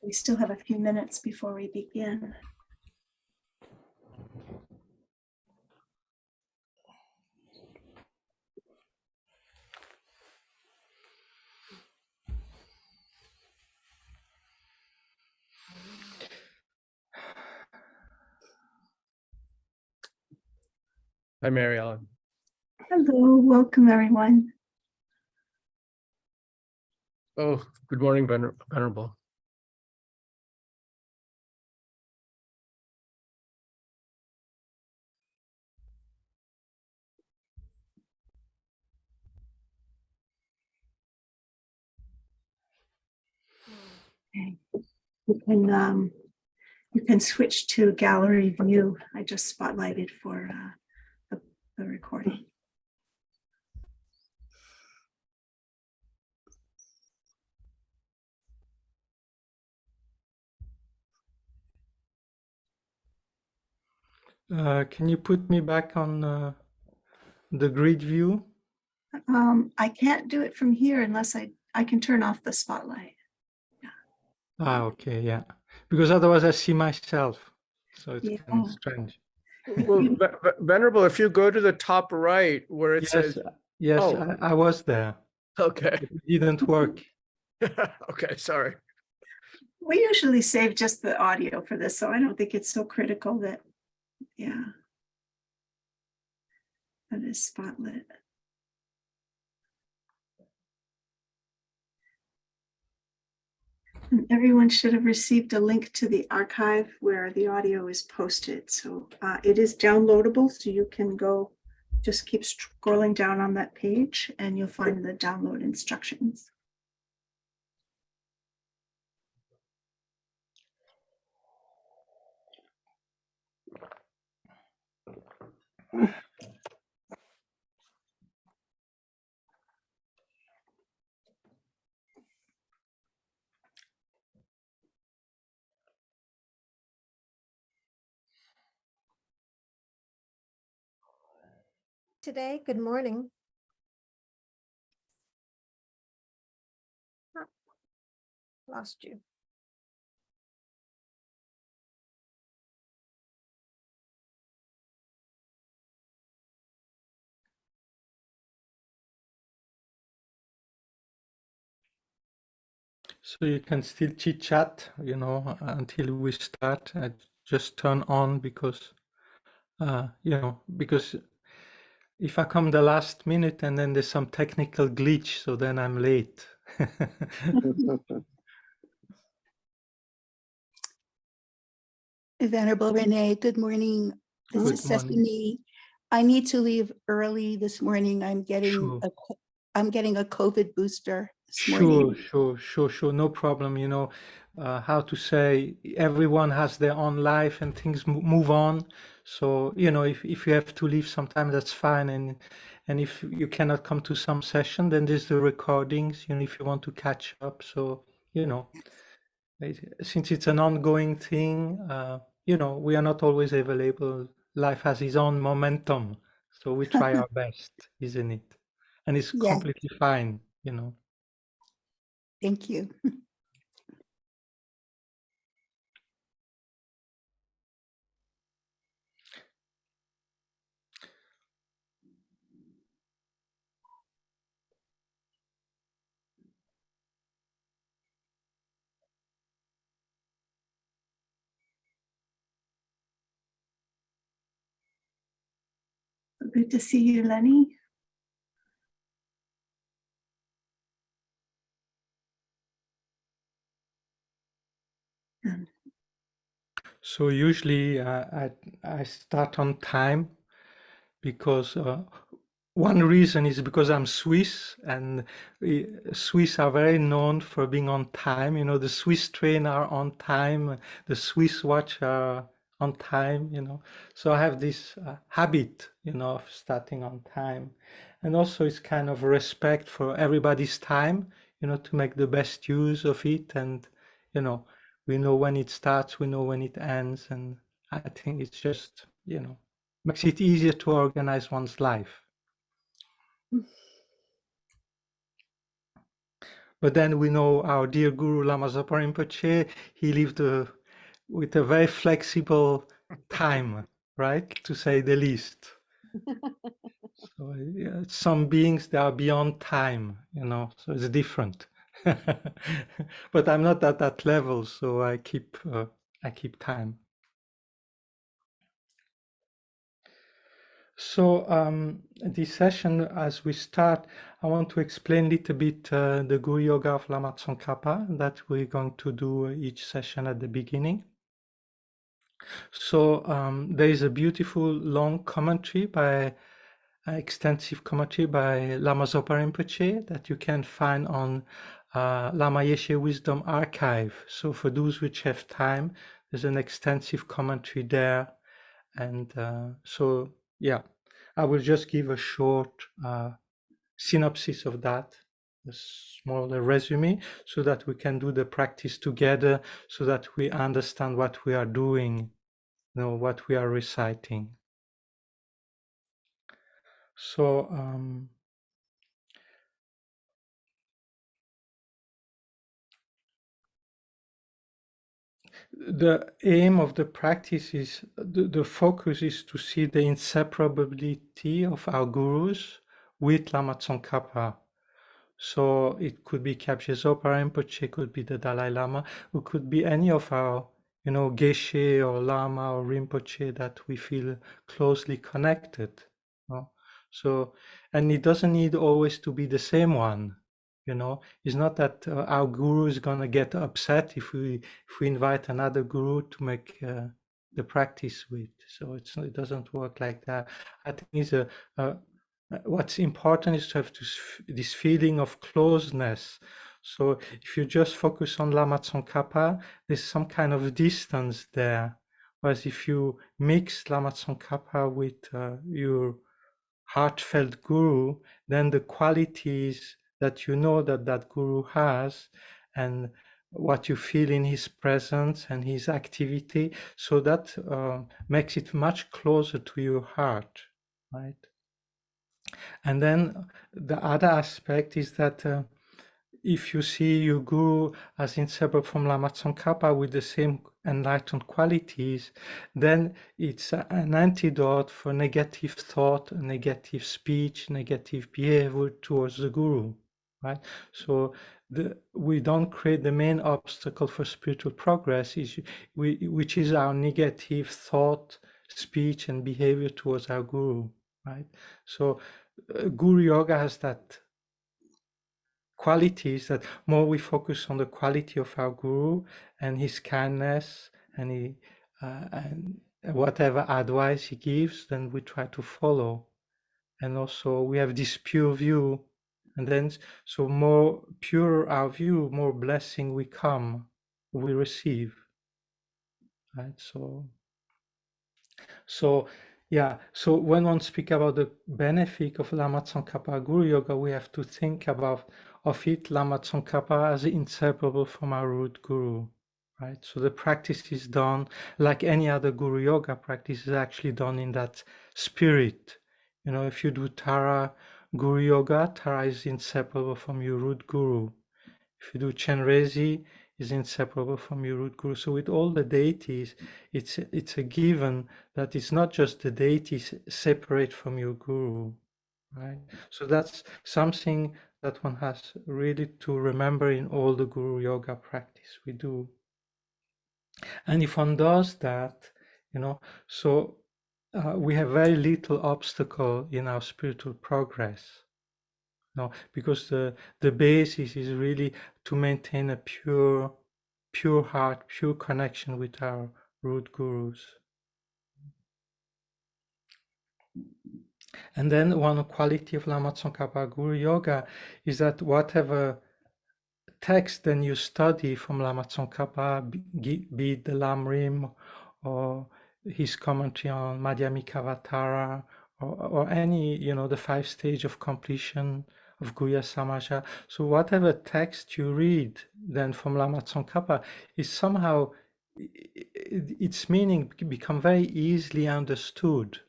We still have a few minutes before we begin. Hi, Mary Ellen. Hello, welcome everyone. Oh, good morning, Venerable. Okay. You can switch to gallery view. I just spotlighted for the recording. Can you put me back on the grid view? I can't do it from here unless I can turn off the spotlight. Ah, okay, yeah. Because otherwise I see myself, so it's kind of strange. Well, Venerable, if you go to the top right where it says, yes, oh. I was there. Okay. It didn't work. Okay, sorry. We usually save just the audio for this, so I don't think it's so critical that, yeah, that is spotlit. And everyone should have received a link to the archive where the audio is posted. So it is downloadable, so you can go, just keep scrolling down on that page and you'll find the download instructions. Today, good morning. Oh, lost you. So you can still chit chat, you know, until we start. I just turn on because, you know, because if I come the last minute and then there's some technical glitch, so then I'm late. Venerable René, good morning. This Good is morning. Stephanie. I need to leave early this morning. I'm getting Sure. I'm getting a COVID booster this morning. Sure. No problem. You know, how to say, everyone has their own life and things move on. So, you know, if you have to leave sometime, that's fine. And if you cannot come to some session, then there's the recordings, you know, if you want to catch up. So, you know, since it's an ongoing thing, you know, we are not always available. Life has its own momentum. So we try our best, isn't it? And it's Yes. completely fine, you know. Thank you. Good to see you, Lenny. So usually I start on time because one reason is because I'm Swiss, and Swiss are very known for being on time. You know, the Swiss train are on time, the Swiss watch are on time, you know. So I have this habit, you know, of starting on time. And also it's kind of respect for everybody's time, you know, to make the best use of it. And, you know, we know when it starts, we know when it ends. And I think it's just, you know, makes it easier to organize one's life. But then we know our dear Guru Lama Zopa Rinpoche, he lived with a very flexible time, right? To say the least. So yeah, some beings, they are beyond time, so it's different. But I'm not at that level, so I keep time. So this session, as we start, I want to explain a little bit the Guru Yoga of Lama Tsongkhapa that we're going to do each session at the beginning. So there is a beautiful long commentary extensive commentary by Lama Zopa Rinpoche that you can find on Lama Yeshe Wisdom Archive. So for those which have time, there's an extensive commentary there. And so, yeah, I will just give a short synopsis of that, a smaller resume, so that we can do the practice together, so that we understand what we are doing, what we are reciting. So, the aim of the practice is, the focus is to see the inseparability of our gurus with Lama Tsongkhapa. So it could be Kyabje Zopa Rinpoche, it could be the Dalai Lama, it could be any of our, Geshe or Lama or Rinpoche that we feel closely connected. So, and it doesn't need always to be the same one. It's not that our guru is going to get upset if we invite another guru to make the practice with. So it doesn't work like that. I think it's what's important is to have this feeling of closeness. So if you just focus on Lama Tsongkhapa, there's some kind of distance there. Whereas if you mix Lama Tsongkhapa with your heartfelt guru, then the qualities that that guru has, and what you feel in his presence and his activity, so that makes it much closer to your heart, right? And then the other aspect is that if you see your guru as inseparable from Lama Tsongkhapa with the same enlightened qualities, then it's an antidote for negative thought, negative speech, negative behavior towards the guru, right? So we don't create the main obstacle for spiritual progress, which is our negative thought, speech, and behavior towards our guru, right? So Guru Yoga has that qualities that more we focus on the quality of our guru and his kindness and and whatever advice he gives, then we try to follow. And also we have this pure view, and then so more pure our view, more blessing we receive, right? So yeah, so when one speaks about the benefit of Lama Tsongkhapa Guru Yoga, we have to think of it, Lama Tsongkhapa, as inseparable from our root guru, right? So the practice is done like any other Guru Yoga practice, is actually done in that spirit. If you do Tara Guru Yoga, Tara is inseparable from your root guru. If you do Chenrezi, is inseparable from your root guru. So with all the deities, it's a given that it's not just the deities separate from your guru, right? So that's something that one has really to remember in all the Guru Yoga practice we do. And if one does that, so we have very little obstacle in our spiritual progress. No, because the basis is really to maintain a pure heart, pure connection with our root gurus. And then one quality of Lama Tsongkhapa Guru Yoga is that whatever text then you study from Lama Tsongkhapa, be it the Lamrim or his commentary on Madhyamikavatara, or any, the 5 stage of completion of Guhya Samaja. So whatever text you read then from Lama Tsongkhapa is somehow, its meaning become very easily understood.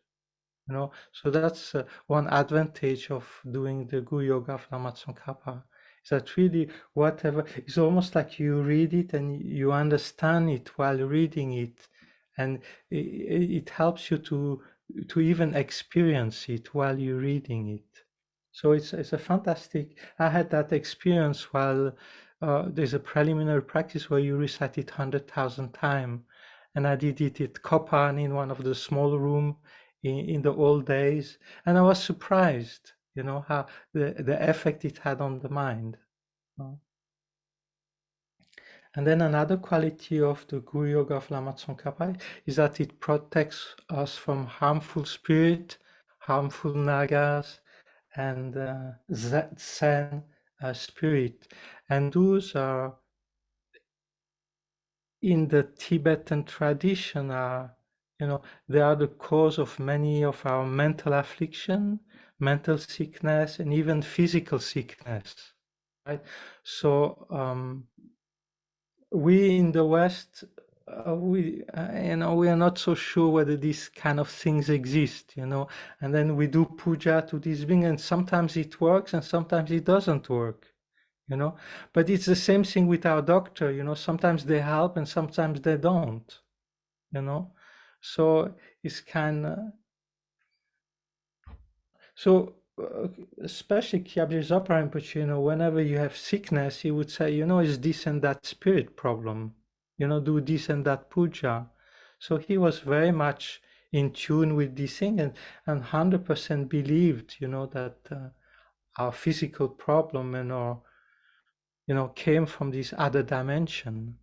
So that's one advantage of doing the Guru Yoga of Lama Tsongkhapa, That really whatever, it's almost like you read it and you understand it while reading it, and it helps you to even experience it while you're reading it. So it's a fantastic. I had that experience while there's a preliminary practice where you recite it 100,000 times, and I did it at Kopan in one of the small room in the old days, and I was surprised, how the effect it had on the mind. And then another quality of the Guru Yoga of Lama Tsongkhapa is that it protects us from harmful spirit, harmful nagas, and Zen spirit. And those are, in the Tibetan tradition, they are the cause of many of our mental affliction, mental sickness, and even physical sickness. Right? So we in the West, we are not so sure whether these kind of things exist, and then we do puja to these beings, and sometimes it works and sometimes it doesn't work, but it's the same thing with our doctor, sometimes they help and sometimes they don't, so it's kind of, so especially Kyabje Zopa Rinpoche, whenever you have sickness, he would say, it's this and that spirit problem, do this and that puja. So he was very much in tune with this thing, and 100% believed, that our physical problem and our, came from this other dimension.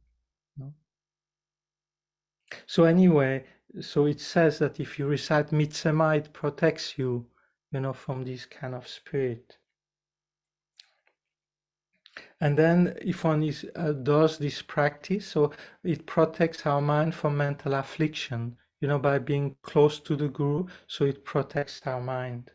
So anyway, so it says that if you recite Mitsema, it protects you, from this kind of spirit. And then if one does this practice, so it protects our mind from mental affliction, by being close to the Guru, so it protects our mind.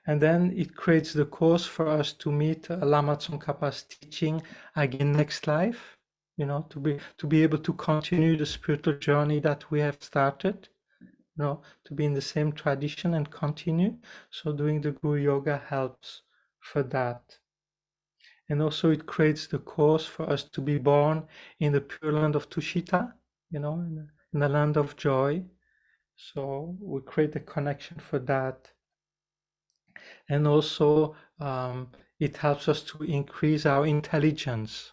And then it creates the cause for us to meet Lama Tsongkhapa's teaching again next life, to be able to continue the spiritual journey that we have started. To be in the same tradition and continue. So doing the Guru Yoga helps for that. And also it creates the cause for us to be born in the pure land of Tushita, in the land of joy. So we create a connection for that. And also it helps us to increase our intelligence,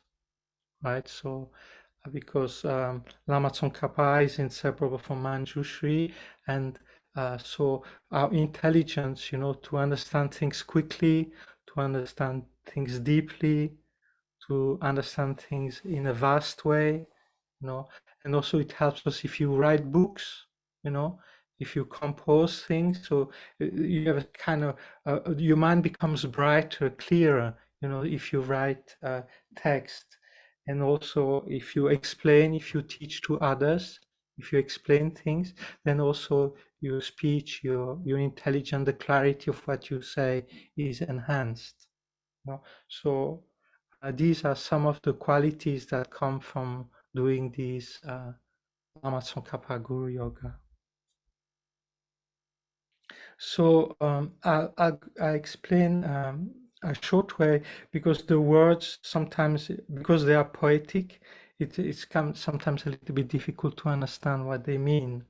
right? So because Lama Tsongkhapa is inseparable from Manjushri, and so our intelligence, to understand things quickly, to understand things deeply, to understand things in a vast way, and also it helps us if you write books, if you compose things, so you have a kind of, your mind becomes brighter, clearer, if you write text. And also if you explain, if you teach to others, if you explain things, then also your speech, your intelligence, the clarity of what you say is enhanced. So these are some of the qualities that come from doing these Lama Tsongkhapa Guru Yoga. So I'll explain a short way, because the words sometimes, because they are poetic, it's sometimes a little bit difficult to understand what they mean.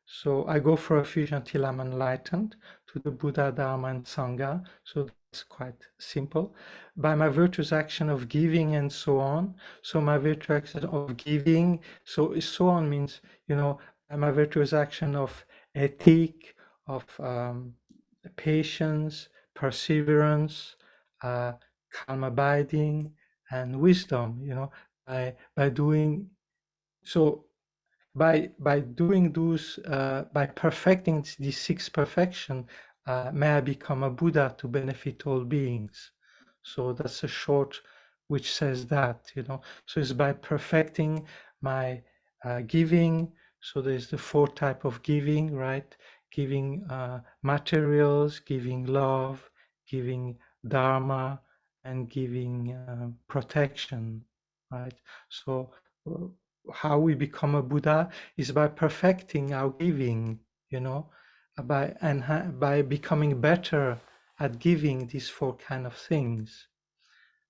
So I go for refuge until I'm enlightened to the Buddha, Dharma, and Sangha. So that's quite simple. By my virtuous action of giving and so on. So my virtuous action of giving, so on means, my virtuous action of ethic, of patience, perseverance, calm abiding, and wisdom, by doing so. By doing those, by perfecting these 6 perfection, may I become a Buddha to benefit all beings. So that's a short which says that, so it's by perfecting my giving. So there's the 4 type of giving, right? Giving materials, giving love, giving dharma, and giving protection, right? So how we become a Buddha is by perfecting our giving, by becoming better at giving these 4 kind of things.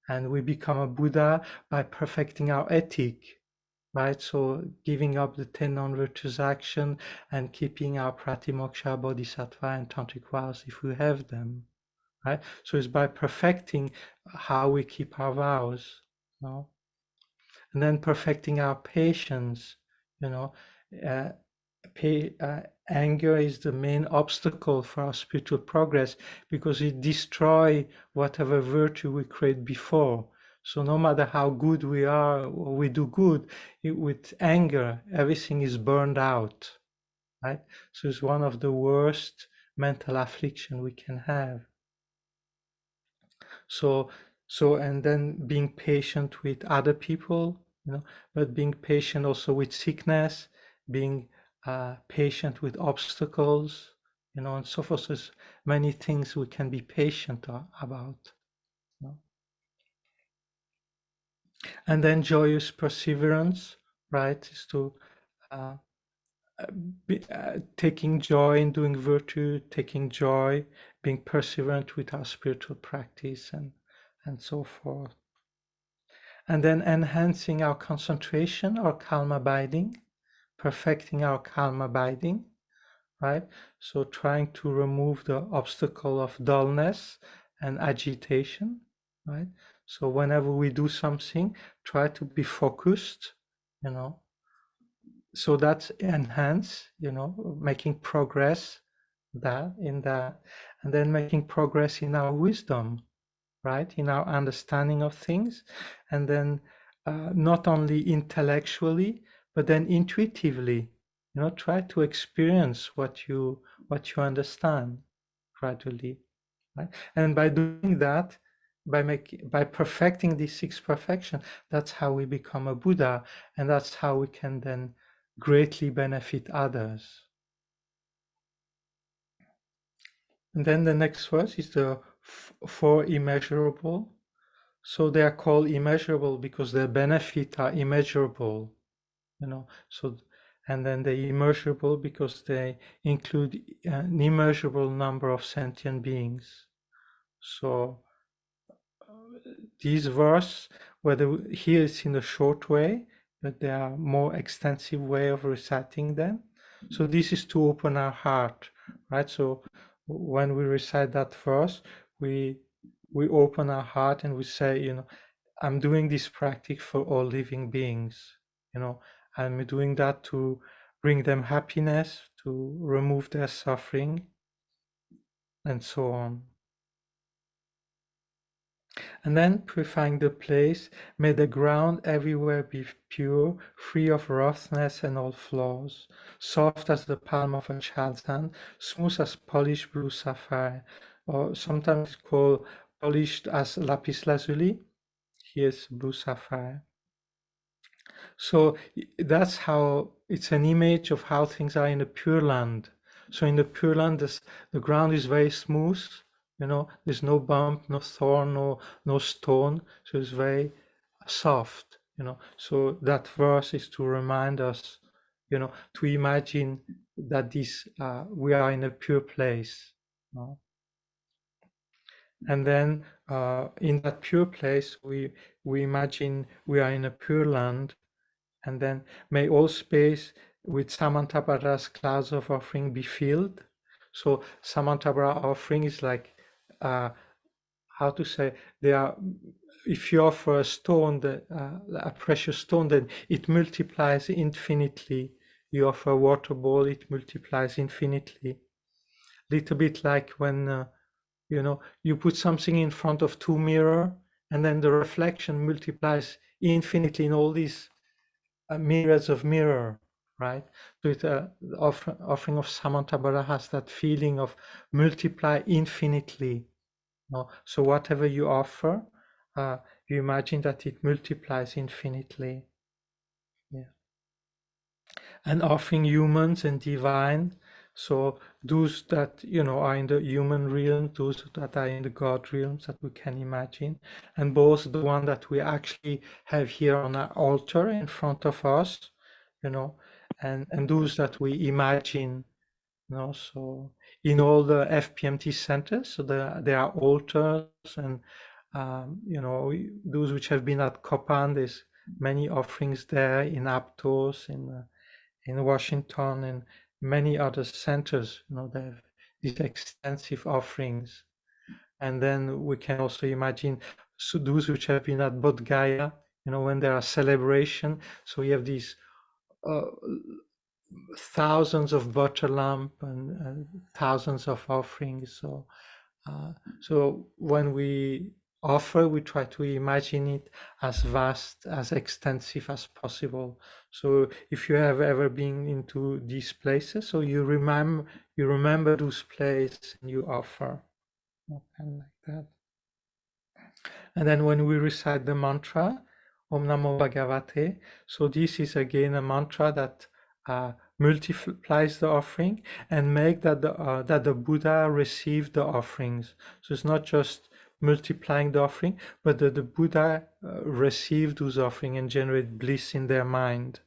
And we become a Buddha by perfecting our ethic, right? So giving up the 10 non-virtuous action and keeping our pratimoksha, bodhisattva, and tantric vows if we have them, right? So it's by perfecting how we keep our vows, you know? And then perfecting our patience, you know. Anger is the main obstacle for our spiritual progress because it destroys whatever virtue we create before. So no matter how good we are or we do good, with anger, everything is burned out, right? So it's one of the worst mental affliction we can have. So and then being patient with other people, you know, but being patient also with sickness, being patient with obstacles, you know, and so forth. There's many things we can be patient about. You know? And then joyous perseverance, right, is to taking joy in doing virtue, taking joy, being perseverant with our spiritual practice, and so forth. And then enhancing our concentration or calm abiding, perfecting our calm abiding, right? So trying to remove the obstacle of dullness and agitation, right? So whenever we do something, try to be focused, you know. So that's enhance, you know, making progress in that, and then making progress in our wisdom, right, in our understanding of things, and then not only intellectually but then intuitively, you know, try to experience what you understand gradually, right? And by doing that, by perfecting these 6 perfections, that's how we become a Buddha, and that's how we can then greatly benefit others. And then the next verse is the 4 immeasurable. So they are called immeasurable because their benefits are immeasurable, you know. So, and then they're immeasurable because they include an immeasurable number of sentient beings. So these verses, whether here it's in a short way, but there are more extensive way of reciting them. So this is to open our heart, right? So when we recite that verse, we open our heart and we say, you know, I'm doing this practice for all living beings, you know, I'm doing that to bring them happiness, to remove their suffering, and so on. And then purifying the place, may the ground everywhere be pure, free of roughness and all flaws, soft as the palm of a child's hand, smooth as polished blue sapphire, or sometimes called polished as lapis lazuli. Here's blue sapphire. So that's how it's an image of how things are in the Pure Land. So in the Pure Land, the ground is very smooth. You know, there's no bump, no thorn, no stone. So it's very soft. You know, so that verse is to remind us, you know, to imagine that we are in a pure place. You know? And then in that pure place, we imagine we are in a pure land. And then may all space with Samantabhadra's clouds of offering be filled. So Samantabhadra offering is like, how to say, they are, if you offer a stone, a precious stone, then it multiplies infinitely. You offer a water ball, it multiplies infinitely. Little bit like when, you know, you put something in front of 2 mirrors, and then the reflection multiplies infinitely in all these myriads of mirror, right? So the offering of Samantabhadra has that feeling of multiply infinitely. You know? So whatever you offer, you imagine that it multiplies infinitely. Yeah. And offering humans and divine. So those that, you know, are in the human realm, those that are in the God realms that we can imagine, and both the one that we actually have here on our altar in front of us, you know, and those that we imagine, you know. So in all the FPMT centers. So there are altars, and you know, those which have been at Copan, there's many offerings there in Aptos, in Washington, and many other centers. You know, they have these extensive offerings. And then we can also imagine those which have been at Bodh Gaya, you know, when there are celebration. So we have these thousands of butter lamp and thousands of offerings. So when we offer, we try to imagine it as vast, as extensive as possible. So if you have ever been into these places, so you remember those places and you offer, kind of like that. And then when we recite the mantra, Om Namo Bhagavate, so this is again a mantra that multiplies the offering and make that the Buddha receive the offerings. So it's not just multiplying the offering, but that the Buddha receive those offerings and generate bliss in their mind.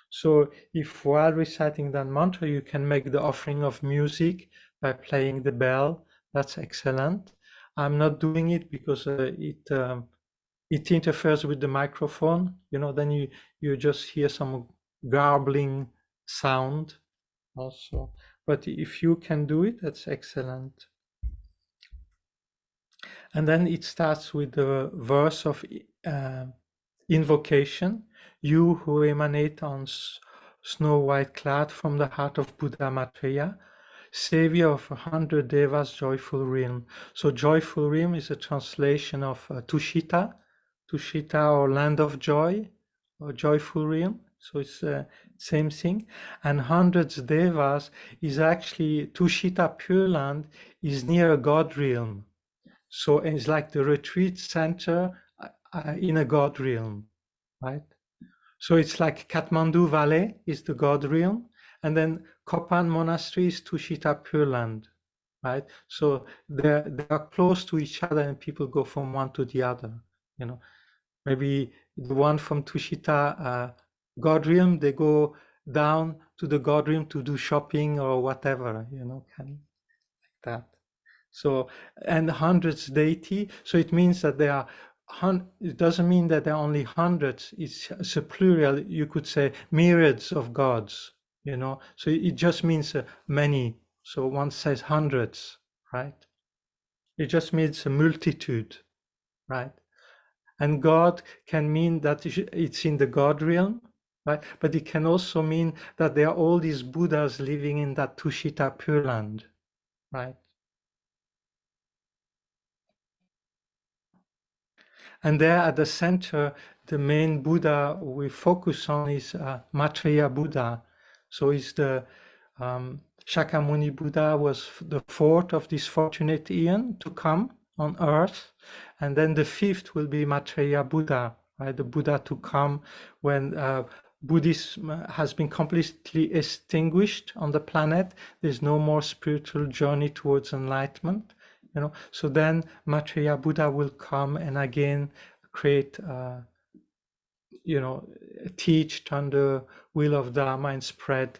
So if while reciting that mantra you can make the offering of music by playing the bell, that's excellent. I'm not doing it because it interferes with the microphone, you know, then you just hear some garbling sound also. But if you can do it, that's excellent. And then it starts with the verse of invocation. You who emanate on snow white cloud from the heart of Buddha Maitreya, savior of 100 devas, joyful realm. So joyful realm is a translation of Tushita or land of joy, or joyful realm. So it's the same thing. And hundreds devas is actually, Tushita Pure Land is near a God realm. So it's like the retreat center in a God realm, right? So it's like Kathmandu Valley is the God realm, and then Kopan Monastery is Tushita Pure Land, right? So they are close to each other, and people go from one to the other. You know, maybe the one from Tushita God realm, they go down to the God realm to do shopping or whatever. You know, kind of like that. So, and hundreds deity, so it means that there are, it doesn't mean that there are only hundreds, it's a plural, you could say myriads of gods, you know, so it just means many. So one says hundreds, right? It just means a multitude, right? And God can mean that it's in the God realm, right? But it can also mean that there are all these Buddhas living in that Tushita Pure Land, right? And there at the center, the main Buddha we focus on is Maitreya Buddha. So it's the Shakyamuni Buddha was the fourth of this fortunate eon to come on earth. And then the fifth will be Maitreya Buddha, right? The Buddha to come when Buddhism has been completely extinguished on the planet. There's no more spiritual journey towards enlightenment. You know, so then Maitreya Buddha will come and again create, you know, teach on the will of Dharma and spread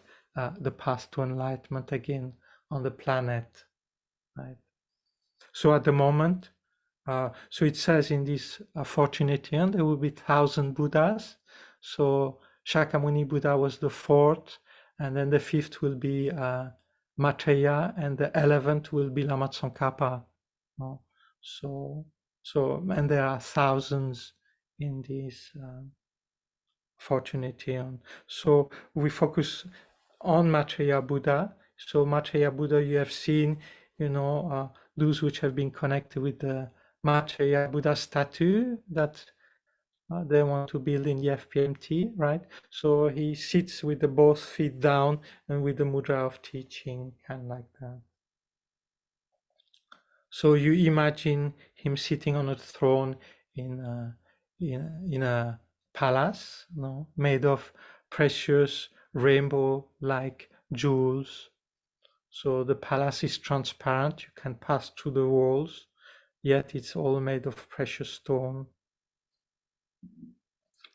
the path to enlightenment again on the planet, right? So at the moment, so it says in this fortunate eon, there will be 1,000 Buddhas. So Shakyamuni Buddha was the fourth, and then the fifth will be Maitreya, and the 11th will be Lama Tsongkhapa. So, and there are thousands in this fortunate eon. So we focus on Maitreya Buddha. So Maitreya Buddha, you have seen, you know, those which have been connected with the Maitreya Buddha statue that they want to build in the FPMT, right? So he sits with the both feet down and with the mudra of teaching, kind of like that. So you imagine him sitting on a throne in a palace, no, made of precious rainbow-like jewels. So the palace is transparent; you can pass through the walls, yet it's all made of precious stone.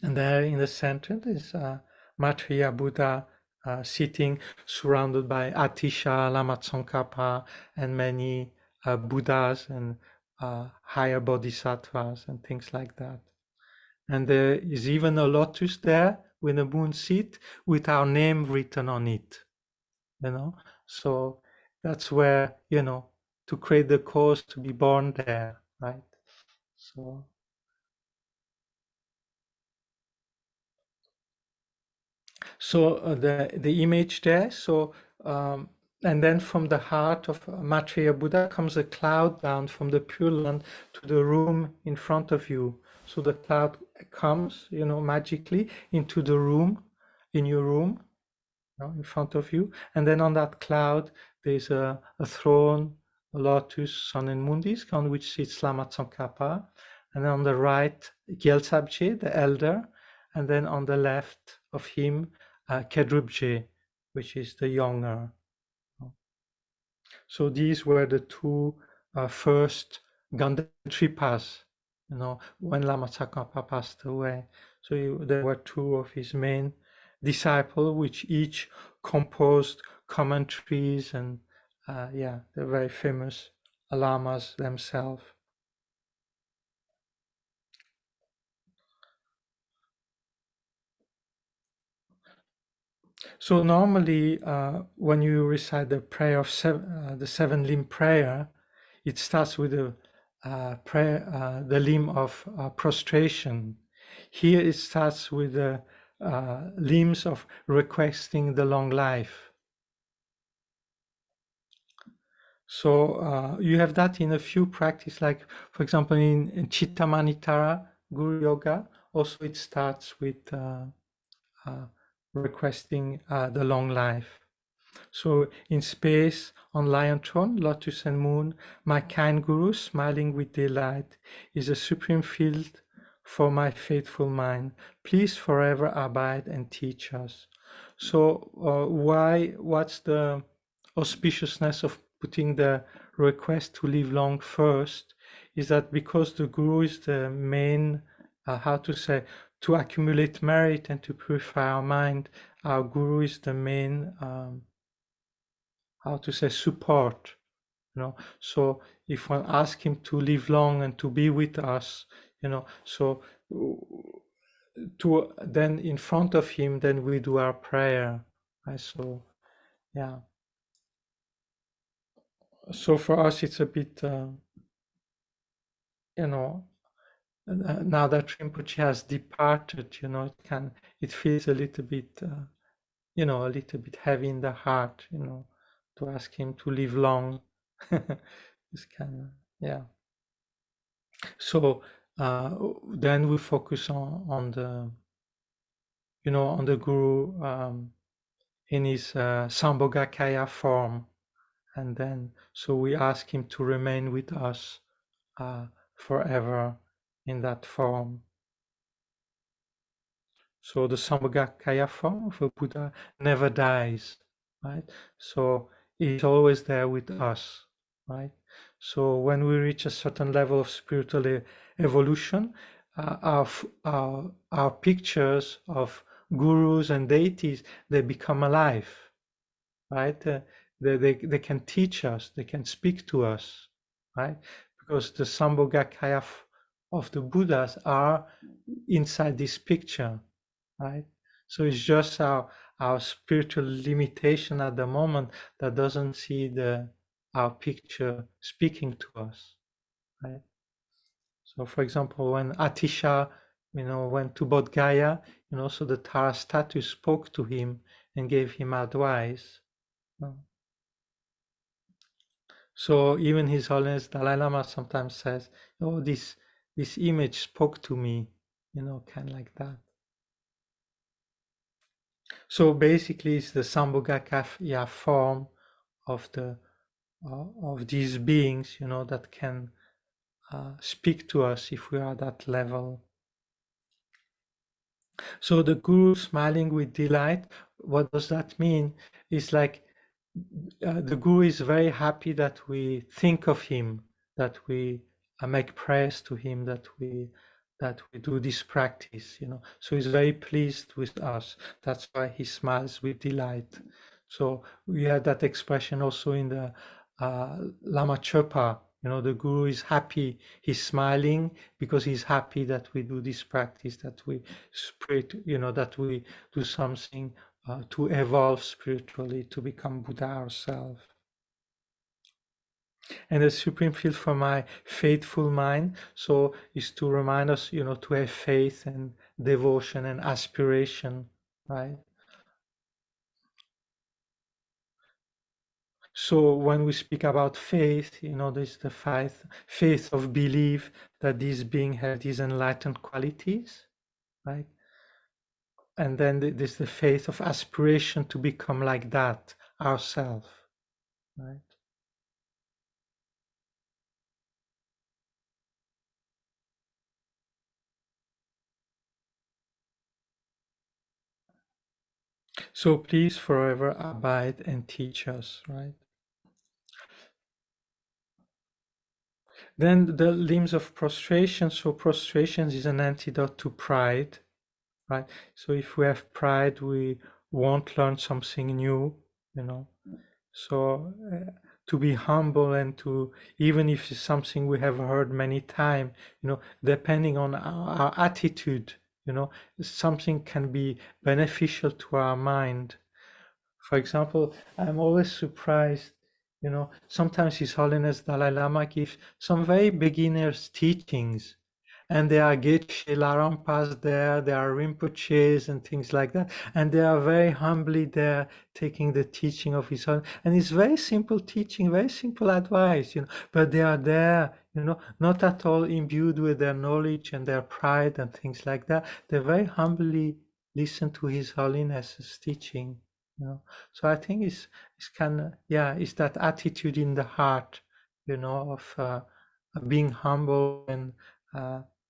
And there in the center is Maitreya Buddha sitting surrounded by Atisha, Lama Tsongkhapa, and many Buddhas and higher bodhisattvas and things like that. And there is even a lotus there with a moon seat with our name written on it, you know. So that's where, you know, to create the cause to be born there, right? So the image there. So and then from the heart of Maitreya Buddha comes a cloud down from the Pure Land to the room in front of you. So the cloud comes, you know, magically into the room, in your room, you know, in front of you. And then on that cloud, there's a throne, a lotus, sun and moon disk, on which sits Lama Tsongkhapa. And on the right, Gyaltsabje, the elder. And then on the left of him, Kedrubje, which is the younger. So these were the two first Gandhatripas, you know, when Lama Tsongkhapa passed away. So there were two of his main disciples, which each composed commentaries, and yeah, they're very famous lamas themselves. So normally, when you recite the prayer of the seven limb prayer, it starts with the prayer, the limb of prostration. Here it starts with the limbs of requesting the long life. So you have that in a few practices, like for example in Chitta Manitara Guru Yoga. Also, it starts with requesting the long life. So in space, on lion throne, lotus and moon, my kind Guru, smiling with delight, is a supreme field for my faithful mind. Please forever abide and teach us. So what's the auspiciousness of putting the request to live long first? Is that because the Guru is the main, to accumulate merit and to purify our mind, our Guru is the main support, you know. So if one asks him to live long and to be with us, you know, so to then in front of him, then we do our prayer, right? So yeah, so for us it's a bit you know, now that Rinpoche has departed, you know, it feels a little bit you know, a little bit heavy in the heart, you know, to ask him to live long. It's kind of, yeah. So then we focus on the, you know, on the Guru in his Sambhogakaya form, and then so we ask him to remain with us forever in that form. So the Sambhogakaya form of a Buddha never dies, right? So it's always there with us, right? So when we reach a certain level of spiritual evolution, our pictures of gurus and deities, they become alive, right? They can teach us, they can speak to us, right? Because the Sambhogakaya of the Buddhas are inside this picture, right? So it's just our spiritual limitation at the moment that doesn't see our picture speaking to us, right? So for example, when Atisha, you know, went to Bodh Gaya, you know, so the Tara statue spoke to him and gave him advice. So even His Holiness Dalai Lama sometimes says, oh, this image spoke to me, you know, kind of like that. So basically, it's the Sambhogakaya form of these beings, you know, that can speak to us if we are at that level. So the Guru smiling with delight, what does that mean? It's like the Guru is very happy that we think of him, that we make prayers to him, that we that we do this practice, So he's very pleased with us. That's why he smiles with delight. So we had that expression also in the Lama Chöpa. The Guru is happy. He's smiling because he's happy that we do this practice, that we that we do something to evolve spiritually, to become Buddha ourselves. And the supreme field for my faithful mind, so is to remind us, to have faith and devotion and aspiration, right? So when we speak about faith, there's the faith of belief that this being has these enlightened qualities, right? And then there's the faith of aspiration to become like that ourselves, right? So please forever abide and teach us, right? Then the limbs of prostration. So prostration is an antidote to pride, right? So if we have pride, we won't learn something new, So to be humble and to, even if it's something we have heard many times, depending on our attitude, something can be beneficial to our mind. For example, I'm always surprised, sometimes His Holiness Dalai Lama gives some very beginners teachings, and there are Geshe Larampas there, there are Rinpoches and things like that, and they are very humbly there taking the teaching of His Holiness, and it's very simple teaching, very simple advice, but they are there, not at all imbued with their knowledge and their pride and things like that. They very humbly listen to His Holiness's teaching. So I think it's that attitude in the heart, of being humble and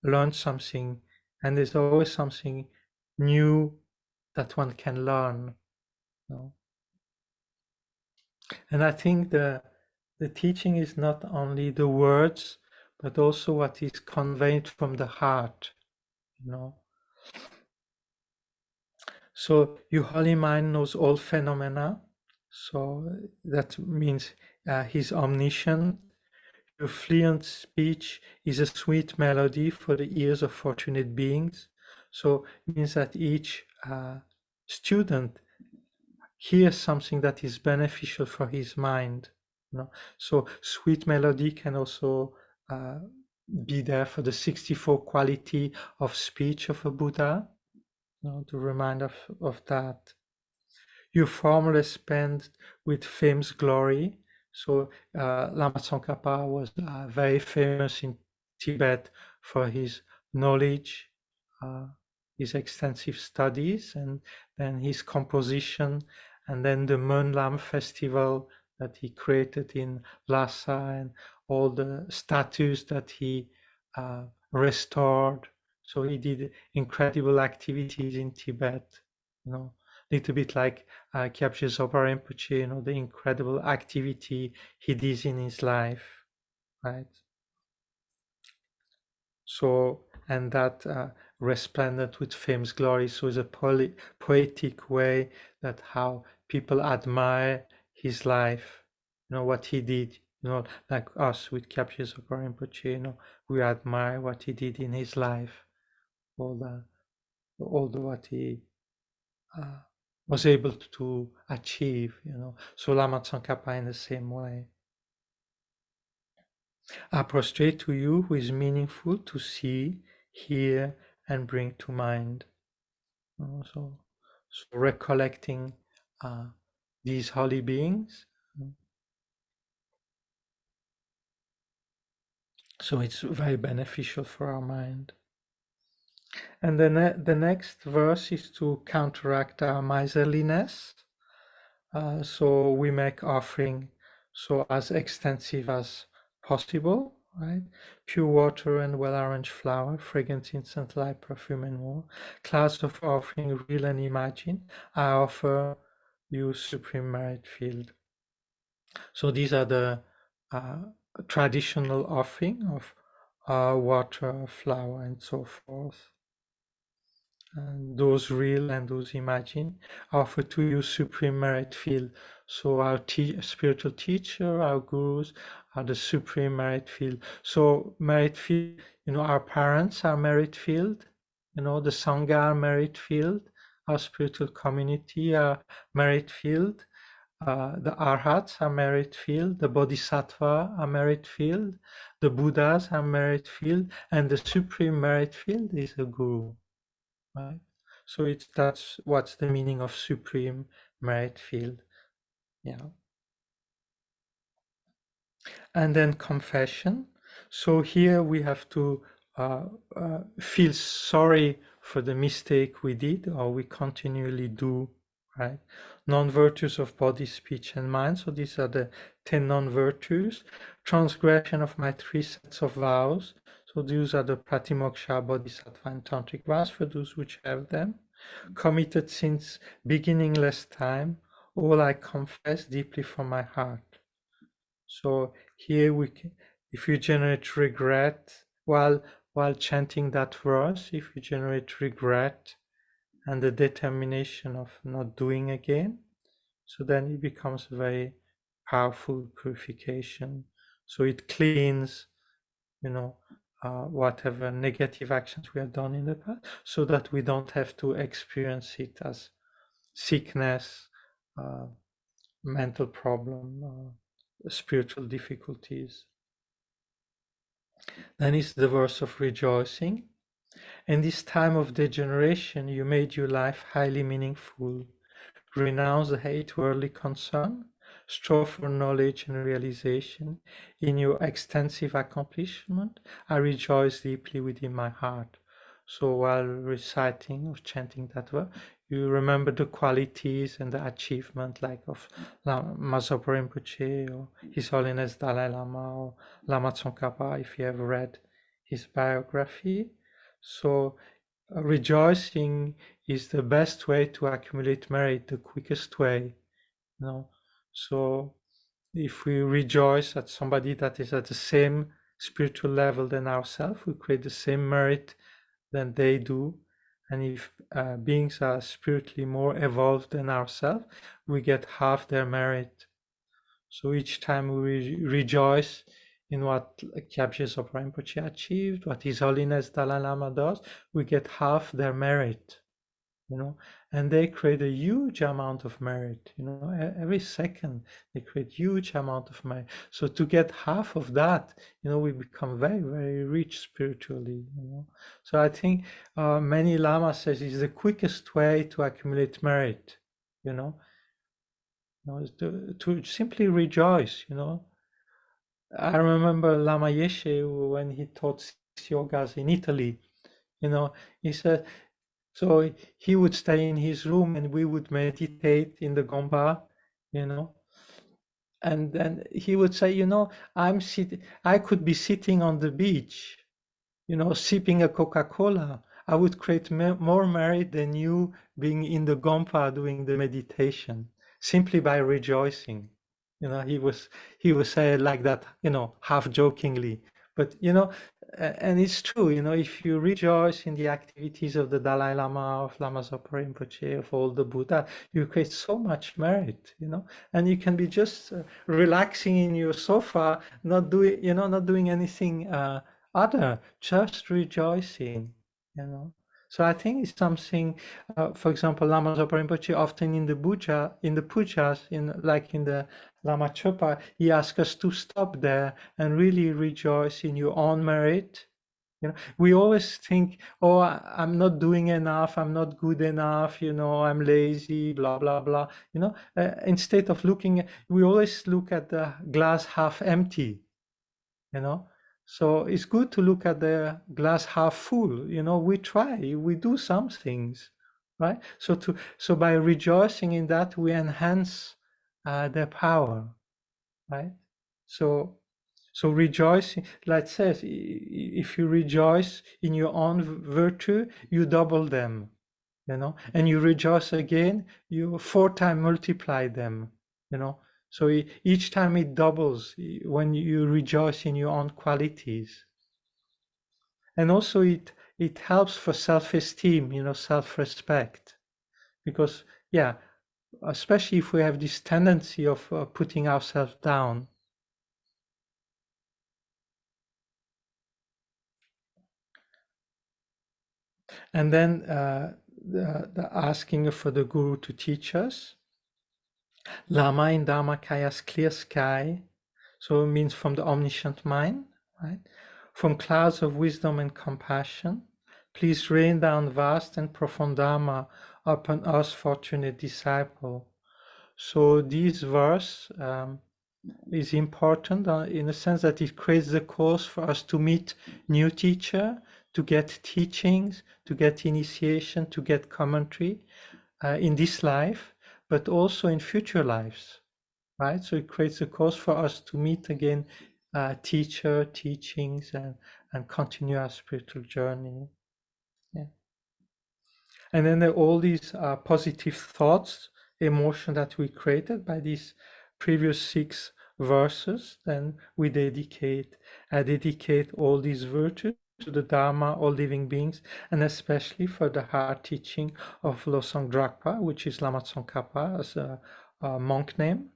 learn something, and there's always something new that one can learn. And I think the teaching is not only the words, but also what is conveyed from the heart, So your holy mind knows all phenomena. So that means He's omniscient. Your fluent speech is a sweet melody for the ears of fortunate beings. So it means that each student hears something that is beneficial for his mind. So sweet melody can also be there for the 64 quality of speech of a Buddha. To remind of that. Your formless spent with fame's glory. So Lama Tsongkhapa was very famous in Tibet for his knowledge, his extensive studies, and then his composition, and then the Mönlam festival that he created in Lhasa, and all the statues that he restored. So he did incredible activities in Tibet, little bit like Kyabje Zopa Rinpoche, the incredible activity he did in his life, right? So, and that resplendent with fame's glory, so it's a poetic way that how people admire his life, what he did, like us with Kyabje Zopa Rinpoche, we admire what he did in his life, all the what he was able to achieve, So Lama Tsongkhapa in the same way. I prostrate to you who is meaningful to see, hear, and bring to mind. So recollecting these holy beings. So it's very beneficial for our mind. And then the next verse is to counteract our miserliness. So we make offering so as extensive as possible, right? Pure water and well-arranged flower, fragrant incense, light perfume, and more. Clouds of offering, real and imagined. I offer you supreme merit field. So these are the traditional offering of water, flower, and so forth. And those real and those imagined offer to you supreme merit field. So our spiritual teacher, our gurus are the supreme merit field. So merit field, our parents are merit field, the Sangha are merit field, our spiritual community are merit field, the Arhats are merit field, the Bodhisattva are merit field, the Buddhas are merit field, and the supreme merit field is a guru. Right? So that's what's the meaning of supreme merit field. Yeah. And then confession. So here we have to feel sorry for the mistake we did or we continually do, right? Non-virtues of body, speech, and mind. So these are the 10 non-virtues. Transgression of my 3 sets of vows. So these are the Pratimoksha, Bodhisattva, and Tantric vows for those which have them. Committed since beginningless time, all I confess deeply from my heart. So here if you generate regret while chanting that verse, if you generate regret and the determination of not doing again, so then it becomes a very powerful purification. So it cleans, whatever negative actions we have done in the past, so that we don't have to experience it as sickness, mental problem, spiritual difficulties. Then is the verse of rejoicing. In this time of degeneration, you made your life highly meaningful. Renounce the hate worldly concern, strive for knowledge and realization. In your extensive accomplishment, I rejoice deeply within my heart. So while reciting or chanting that verse, you remember the qualities and the achievement like of Mahamudra Rinpoche or His Holiness Dalai Lama or Lama Tsongkhapa if you have read his biography. So rejoicing is the best way to accumulate merit, the quickest way. So if we rejoice at somebody that is at the same spiritual level than ourselves, we create the same merit than they do. And if beings are spiritually more evolved than ourselves, we get half their merit. So each time we rejoice in what Kyabje Sopa Rinpoche achieved, what His Holiness Dalai Lama does, we get half their merit, and they create a huge amount of merit, every second they create huge amount of merit. So to get half of that, we become very, very rich spiritually, So I think many Lamas says it's the quickest way to accumulate merit, to simply rejoice, I remember Lama Yeshe when he taught 6 yogas in Italy, he said, so he would stay in his room and we would meditate in the Gompa, and then he would say, I could be sitting on the beach, sipping a Coca-Cola. I would create more merit than you being in the Gompa doing the meditation, simply by rejoicing. He was saying like that, half jokingly, but and it's true, if you rejoice in the activities of the Dalai Lama, of Lama Zopa Rinpoche, of all the Buddha, you create so much merit, and you can be just relaxing in your sofa, not doing anything other, just rejoicing, So I think it's something, for example, Lama Zopa Rinpoche often in the pujas, like in the Lama Chopa, he asks us to stop there and really rejoice in your own merit. We always think, oh, I'm not doing enough, I'm not good enough, I'm lazy, blah, blah, blah. Instead of we always look at the glass half empty, So it's good to look at the glass half full. We try, we do some things, right? So by rejoicing in that, we enhance their power, right? So rejoicing, like it says, if you rejoice in your own virtue, you double them, and you rejoice again, you 4 times multiply them, So each time it doubles when you rejoice in your own qualities. And also it helps for self-esteem, you know, self-respect, because yeah, especially if we have this tendency of putting ourselves down. And then the asking for the guru to teach us. Lama in Dharmakayas clear sky, so it means from the omniscient mind, right? From clouds of wisdom and compassion, please rain down vast and profound Dharma upon us, fortunate disciple. So this verse is important in the sense that it creates the course for us to meet new teacher, to get teachings, to get initiation, to get commentary in this life, but also in future lives, right? So it creates a course for us to meet again teacher, teachings, and continue our spiritual journey. Yeah. And then there are all these positive thoughts, emotion that we created by these previous 6 verses. Then we dedicate all these virtues to the Dharma, all living beings, and especially for the heart teaching of Losang Drakpa, which is Lama Tsongkhapa as a monk name,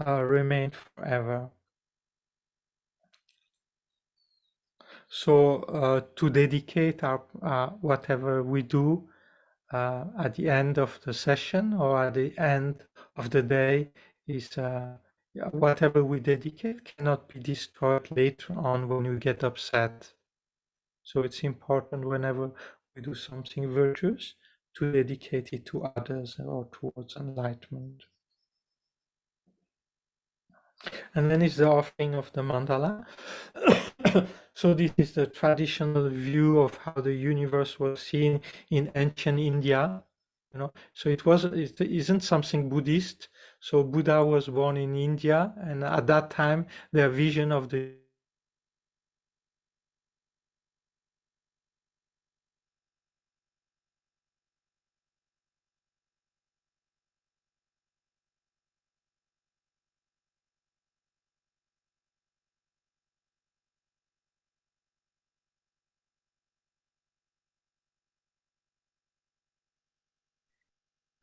remain forever. So to dedicate our whatever we do at the end of the session or at the end of the day is whatever we dedicate cannot be destroyed later on when we get upset. So it's important whenever we do something virtuous to dedicate it to others or towards enlightenment. And then is the offering of the mandala. So this is the traditional view of how the universe was seen in ancient India. You know, so it isn't something Buddhist. So Buddha was born in India, and at that time their vision of the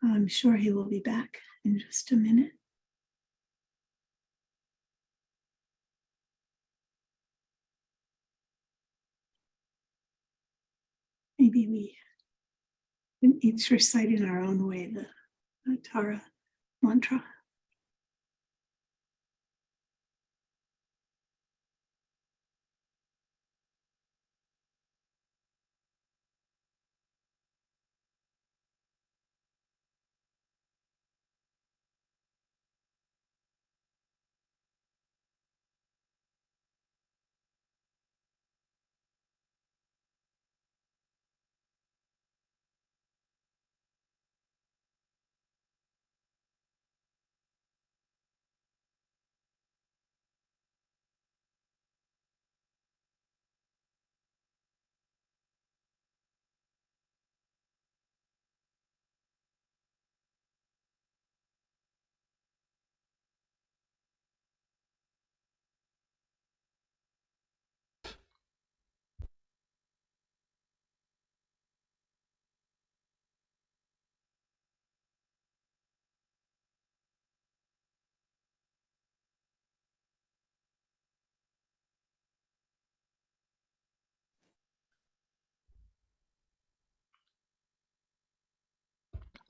I'm sure he will be back in just a minute. Maybe we each recite in our own way the Tara mantra.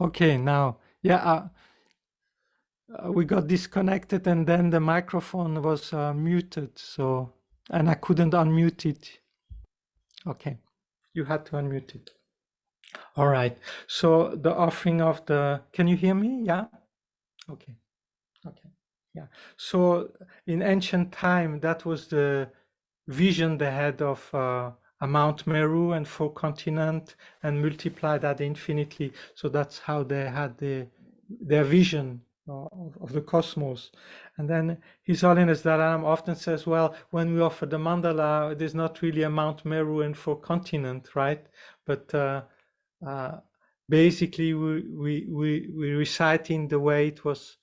Okay, now, yeah, we got disconnected and then the microphone was muted, so, and I couldn't unmute it. Okay, you had to unmute it. All right, so the offering of can you hear me? Yeah? Okay, okay, yeah. So in ancient time, that was the vision they had of a Mount Meru and 4 continents and multiply that infinitely. So that's how they had their vision of the cosmos. And then His Holiness Dalai Lama often says, well, when we offer the mandala, there's not really a Mount Meru and 4 continents, right? But basically we recite in the way it was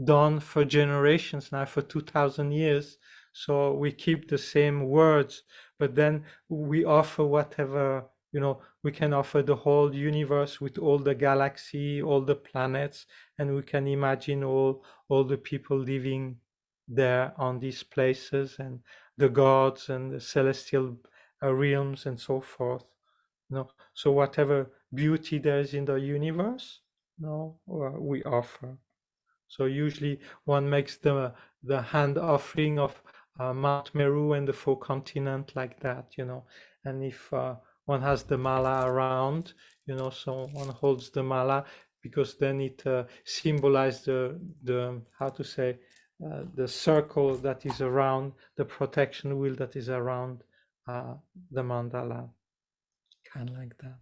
done for generations now, for 2000 years. So we keep the same words, but then we offer whatever, we can offer the whole universe with all the galaxy, all the planets, and we can imagine all the people living there on these places, and the gods and the celestial realms and so forth. So whatever beauty there is in the universe, we offer. So usually one makes the hand offering of Mount Meru and the four continent like that, and if one has the mala around, so one holds the mala, because then it symbolizes the how to say, the circle that is around, the protection wheel that is around the mandala, kind of like that.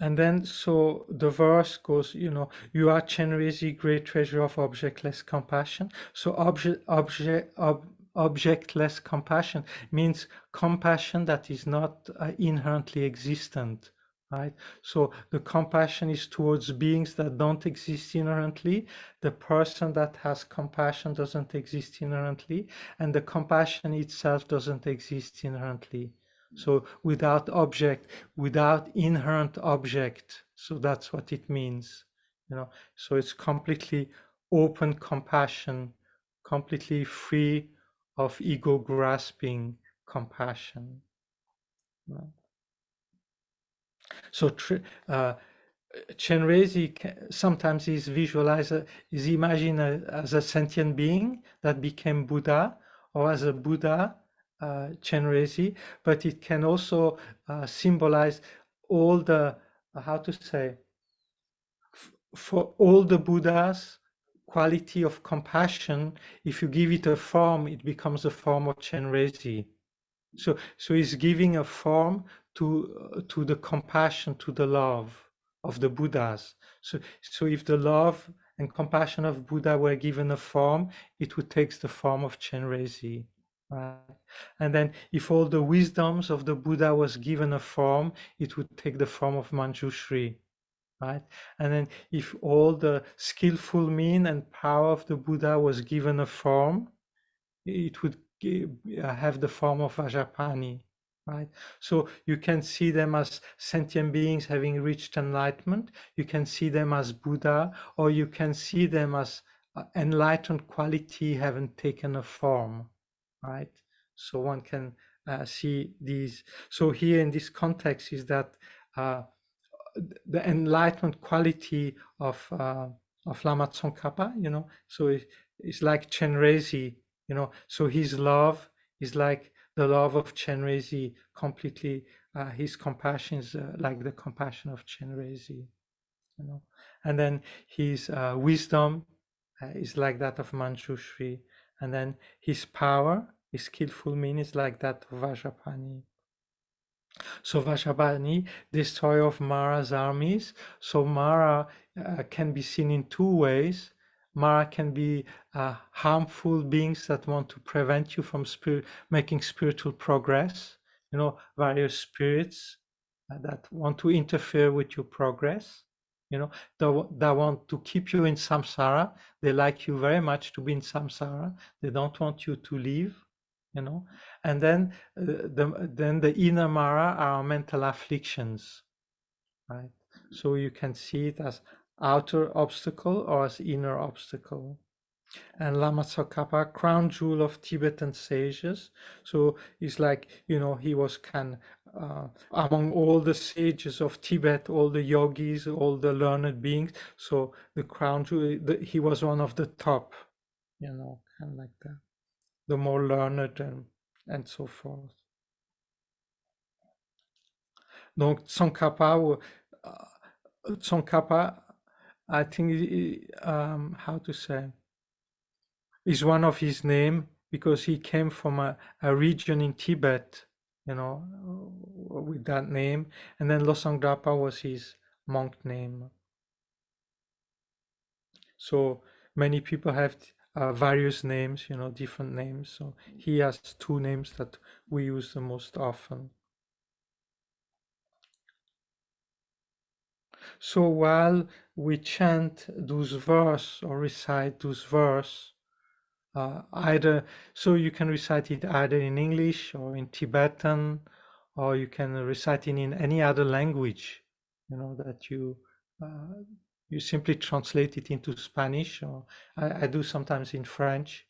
And then, so the verse goes, you are Chenrezi, great treasure of objectless compassion. So objectless compassion means compassion that is not inherently existent, right? So the compassion is towards beings that don't exist inherently. The person that has compassion doesn't exist inherently, and the compassion itself doesn't exist inherently. So without object, without inherent object. So that's what it means, So it's completely open compassion, completely free of ego grasping compassion. So Chenrezi sometimes is visualized, is imagined as a sentient being that became Buddha, or as a Buddha, Chenrezi, but it can also symbolize all the, how to say, for all the Buddhas, quality of compassion, if you give it a form, it becomes a form of Chenrezi. So he's giving a form to the compassion, to the love of the Buddhas. So if the love and compassion of Buddha were given a form, it would take the form of Chenrezi. Right? And then if all the wisdoms of the Buddha was given a form, it would take the form of Manjushri. Right? And then if all the skillful mean and power of the Buddha was given a form, it would have the form of Vajrapani, right? So you can see them as sentient beings having reached enlightenment. You can see them as Buddha, or you can see them as enlightened quality having taken a form, right? So one can see these. So here in this context is that the enlightenment quality of Lama Tsongkhapa, so it's like Chenrezi, so his love is like the love of Chenrezi, completely. His compassion is like the compassion of Chenrezi, and then his wisdom is like that of Manjushri, and then his power, his skillful means, is like that of Vajrapani. So Vajrapani, destroyer of Mara's armies. So Mara can be seen in two ways. Mara can be harmful beings that want to prevent you from making spiritual progress. Various spirits that want to interfere with your progress. That want to keep you in samsara. They like you very much to be in samsara. They don't want you to leave. And then the inner Mara are mental afflictions, right? So you can see it as outer obstacle or as inner obstacle. And Lama Tsongkhapa, crown jewel of Tibetan sages. So it's like, he was among all the sages of Tibet, all the yogis, all the learned beings. So the crown jewel, he was one of the top, kind of like that. The more learned and so forth. Donc Tsongkhapa, I think, how to say, is one of his name because he came from a region in Tibet, with that name, and then Losang Drapa was his monk name. So many people have various names, different names. So he has two names that we use the most often. So while we chant those verse or recite those verse, either so you can recite it either in English or in Tibetan, or you can recite it in any other language, that you simply translate it into Spanish, or I do sometimes in French,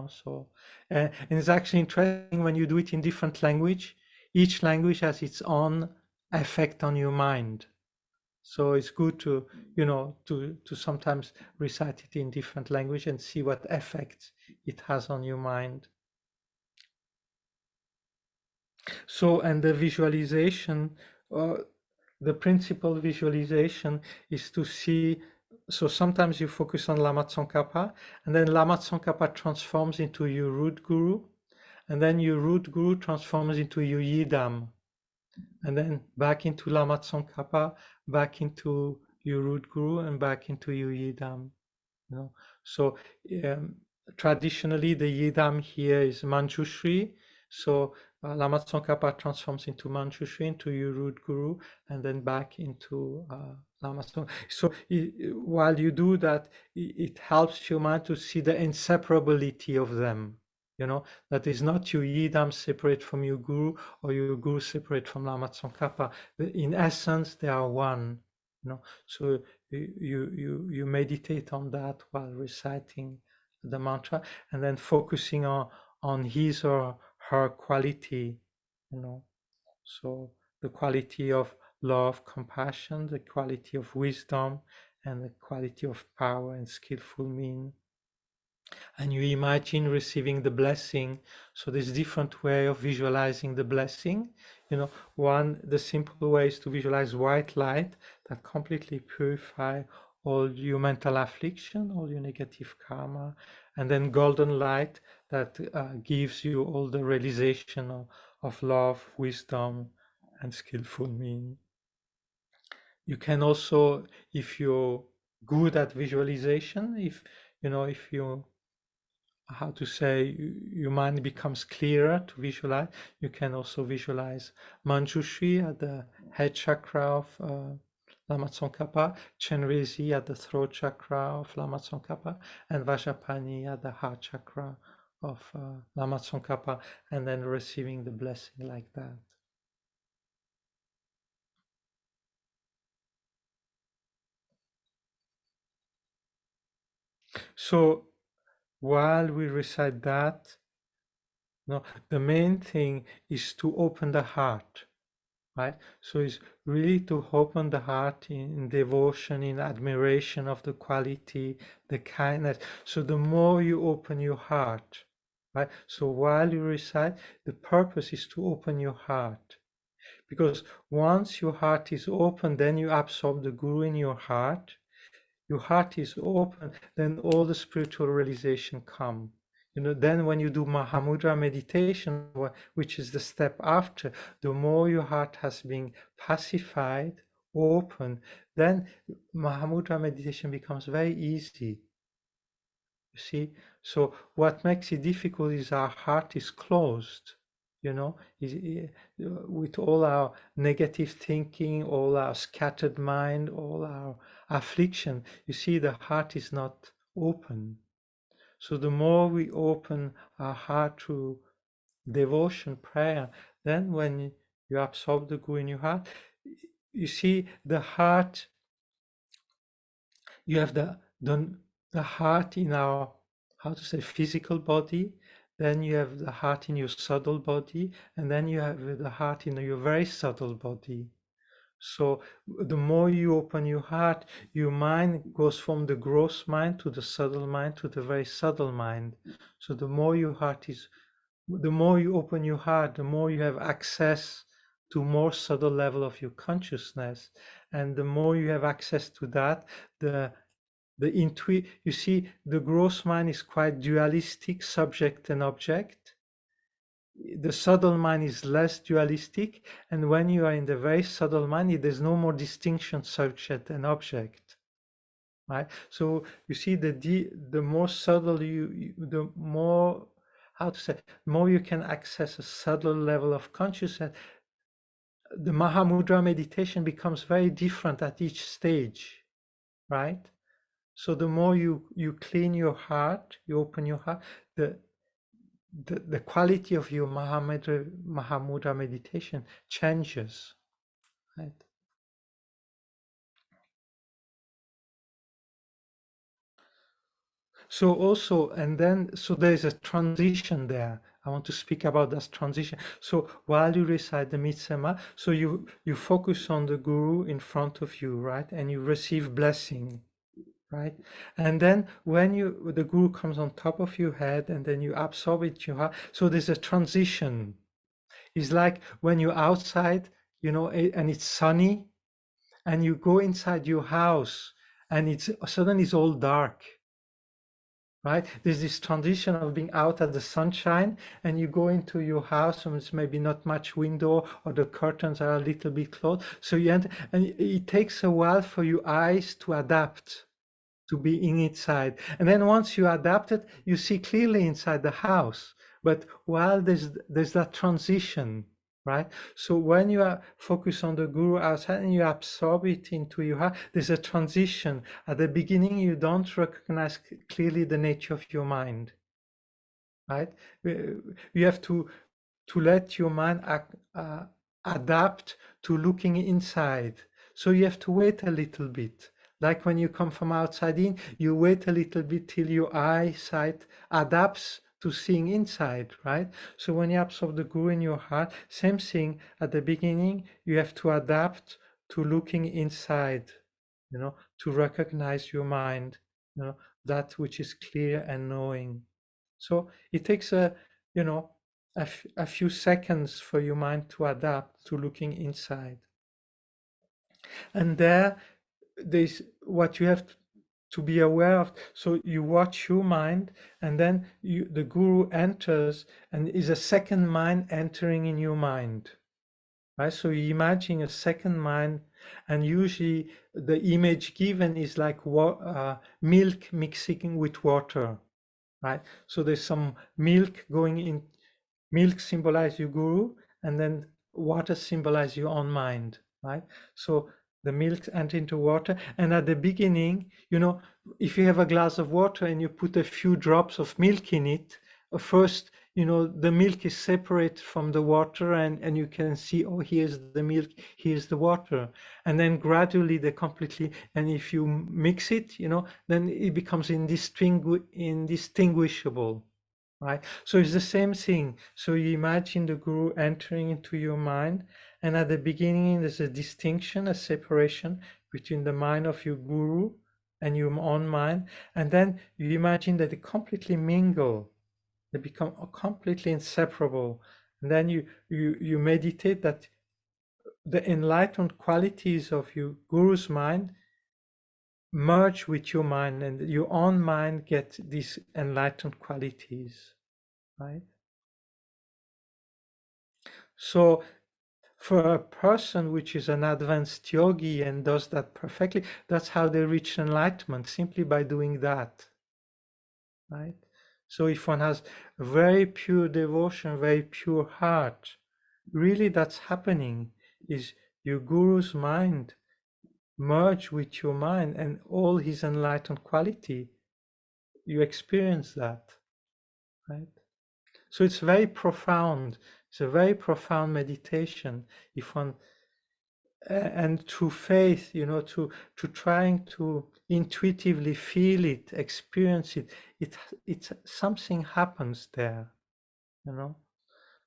so and it's actually interesting when you do it in different language. Each language has its own effect on your mind. So it's good to, to sometimes recite it in different language and see what effect it has on your mind. So, and the visualization, the principal visualization is to see, so sometimes you focus on Lama Tsongkhapa, and then Lama Tsongkhapa transforms into your root guru, and then your root guru transforms into your yidam, and then back into Lama Tsongkhapa, back into your root guru, and back into your yidam. So traditionally the yidam here is Manjushri. So Lama Tsongkhapa transforms into Manjushri, into your root guru, and then back into Lama Tsongkhapa. So while you do that, it helps your mind to see the inseparability of them. That is not your yidam separate from your guru, or your guru separate from Lama Tsongkhapa. In essence, they are one. So you meditate on that while reciting the mantra, and then focusing on his or her quality. So the quality of love, compassion, the quality of wisdom, and the quality of power and skillful mean. And you imagine receiving the blessing. So there's different way of visualizing the blessing. One, the simple way is to visualize white light that completely purify all your mental affliction, all your negative karma, and then golden light that gives you all the realization of love, wisdom, and skillful mean. You can also, if you're good at visualization, if you how to say, your mind becomes clearer to visualize, you can also visualize Manjushri at the head chakra of Lama Tsongkhapa, Chenrezi at the throat chakra of Lama Tsongkhapa, and Vajrapani at the heart chakra of Lama Tsongkhapa, and then receiving the blessing like that. So while we recite that, the main thing is to open the heart, right? So it's really to open the heart in devotion, in admiration of the quality, the kindness. So the more you open your heart, right? So while you recite, the purpose is to open your heart. Because once your heart is open, then you absorb the Guru in your heart. Your heart is open, then all the spiritual realization come. Then when you do Mahamudra meditation, which is the step after, the more your heart has been pacified, open, then Mahamudra meditation becomes very easy. You see? So what makes it difficult is our heart is closed. With all our negative thinking, all our scattered mind, all our affliction, you see, the heart is not open. So the more we open our heart to devotion, prayer, then when you absorb the Guru in your heart, you see the heart, you have the heart in our, how to say, physical body, then you have the heart in your subtle body, and then you have the heart in your very subtle body. So the more you open your heart, your mind goes from the gross mind to the subtle mind to the very subtle mind. So the more your heart is, the more you open your heart, the more you have access to more subtle level of your consciousness. And the more you have access to that, you see, the gross mind is quite dualistic, subject and object. The subtle mind is less dualistic, and when you are in the very subtle mind, there's no more distinction, subject and object, right? So you see, the more subtle the more, how to say, more you can access a subtle level of consciousness, the Mahamudra meditation becomes very different at each stage, right? So the more you clean your heart, you open your heart, the quality of your Mahamudra meditation changes, right? So also, and then, so there's a transition there. I want to speak about that transition. So while you recite the Mitsema, so you focus on the Guru in front of you, right? And you receive blessing, right? And then when the Guru comes on top of your head and then you absorb it, so there's a transition. It's like when you're outside, and it's sunny, and you go inside your house and suddenly it's all dark, right? There's this transition of being out at the sunshine and you go into your house and it's maybe not much window or the curtains are a little bit closed. So you enter, and it takes a while for your eyes to adapt to being inside. And then once you adapt it, you see clearly inside the house. But while there's that transition, right? So when you are focused on the Guru outside and you absorb it into your heart, there's a transition. At the beginning, you don't recognize clearly the nature of your mind, right? You have to let your mind adapt to looking inside. So you have to wait a little bit. Like when you come from outside in, you wait a little bit till your eyesight adapts to seeing inside, right? So when you absorb the Guru in your heart, same thing at the beginning, you have to adapt to looking inside, to recognize your mind, that which is clear and knowing. So it takes a few seconds for your mind to adapt to looking inside. And there's what you have to be aware of. So you watch your mind, and then the Guru enters, and is a second mind entering in your mind, right? So you imagine a second mind, and usually the image given is like milk mixing with water, right? So there's some milk going in. Milk symbolizes your Guru, and then water symbolizes your own mind, right? So the milk enter into water, and at the beginning, if you have a glass of water and you put a few drops of milk in it, first, the milk is separate from the water, and you can see, oh, here's the milk, here's the water, and then gradually they completely, and if you mix it, then it becomes indistinguishable. Right? So it's the same thing. So you imagine the Guru entering into your mind, and at the beginning there's a distinction, a separation between the mind of your Guru and your own mind, and then you imagine that they completely mingle, they become completely inseparable, and then you meditate that the enlightened qualities of your Guru's mind merge with your mind, and your own mind gets these enlightened qualities. Right? So for a person which is an advanced yogi and does that perfectly, that's how they reach enlightenment, simply by doing that, right? So if one has very pure devotion, very pure heart, really that's happening, is your Guru's mind merge with your mind and all his enlightened quality, you experience that, right? So it's very profound. It's a very profound meditation. If one and through faith, to trying to intuitively feel it, experience it, it's something happens there,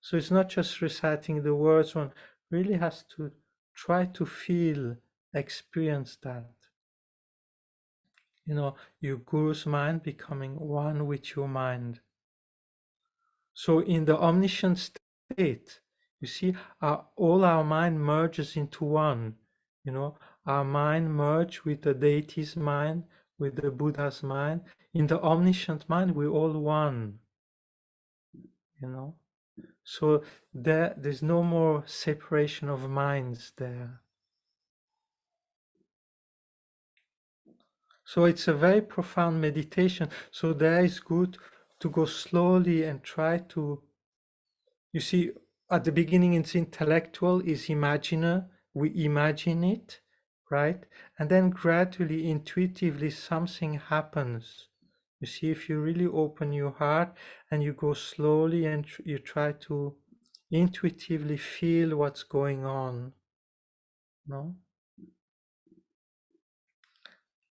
So it's not just reciting the words. One really has to try to feel, experience that. Your Guru's mind becoming one with your mind. So in the omniscient state, you see, all our mind merges into one. Our mind merges with the deity's mind, with the Buddha's mind. In the omniscient mind, we're all one. So there's no more separation of minds there. So it's a very profound meditation. So there is good to go slowly and try to, you see, at the beginning it's intellectual, is imaginer, we imagine it, right? And then gradually, intuitively, something happens. You see, if you really open your heart and you go slowly and you try to intuitively feel what's going on, no?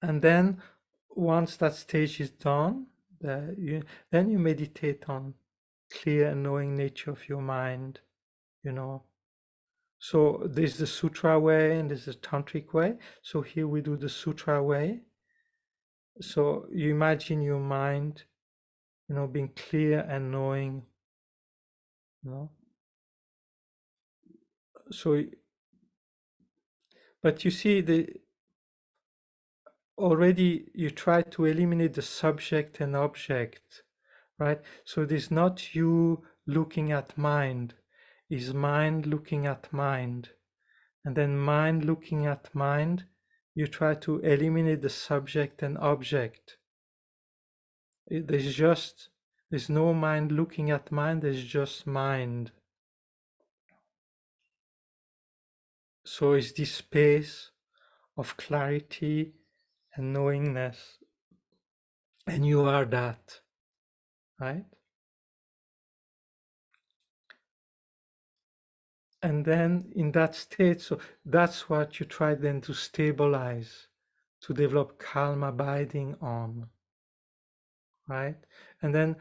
And then once that stage is done, then you meditate on clear and knowing nature of your mind, you know. So there's the sutra way and there's the tantric way. So here we do the sutra way. So you imagine your mind, you know, being clear and knowing, you know. So, but you see, already you try to eliminate the subject and object, right? So there's not you looking at mind, is mind looking at mind. And then mind looking at mind, you try to eliminate the subject and object. There's no mind looking at mind, there's just mind. So it's this space of clarity and knowingness. And you are that, right? And then in that state, so that's what you try then to stabilize, to develop calm abiding on, right? And then,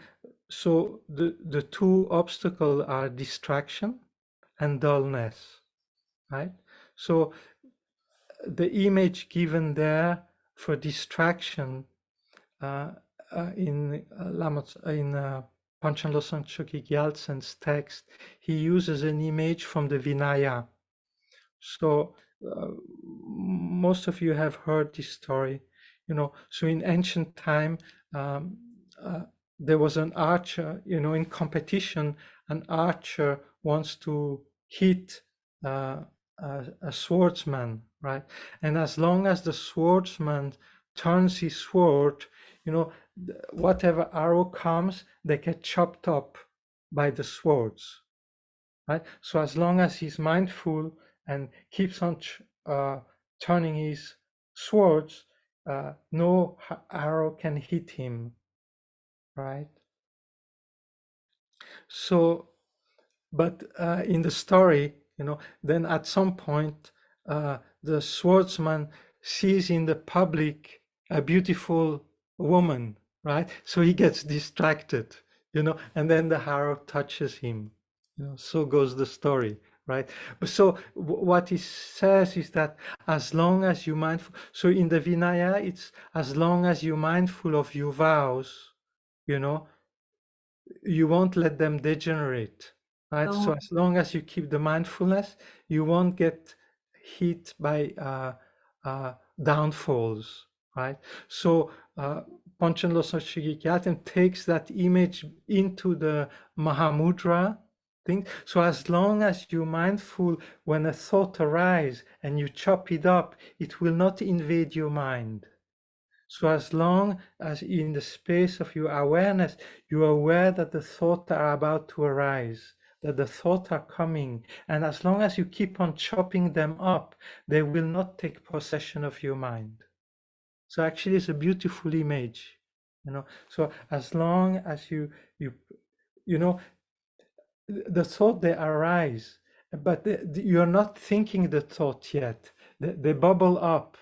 so the two obstacles are distraction and dullness, right? So the image given there for distraction in Panchen Losang Chökyi Gyaltsen's text, he uses an image from the Vinaya. So most of you have heard this story, you know. So in ancient time, there was an archer, you know, in competition, an archer wants to hit a swordsman, right? And as long as the swordsman turns his sword, you know, whatever arrow comes, they get chopped up by the swords, right? So as long as he's mindful and keeps on turning his swords, no arrow can hit him, right? So, but in the story, you know, then at some point, the swordsman sees in the public a beautiful woman, right? So he gets distracted, you know, and then the arrow touches him, you know. So goes the story, right? But so what he says is that as long as you're mindful, so in the Vinaya, it's as long as you're mindful of your vows, you know, you won't let them degenerate, right? So as long as you keep the mindfulness, you won't get hit by downfalls, right? So Panchen Losang Chökyi Gyaltsen takes that image into the Mahamudra thing. So as long as you're mindful, when a thought arises and you chop it up, it will not invade your mind. So as long as in the space of your awareness, you are aware that the thoughts are about to arise, that the thoughts are coming, and as long as you keep on chopping them up, they will not take possession of your mind. So actually it's a beautiful image, you know. So as long as you know, the thought, they arise, but you're not thinking the thought yet. They bubble up.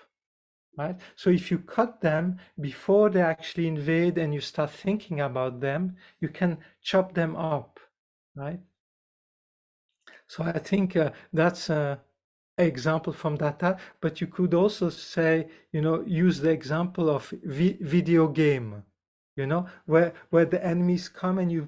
Right? So if you cut them before they actually invade and you start thinking about them, you can chop them up, right? So I think that's an example from that, but you could also say, you know, use the example of video game, you know, where the enemies come and you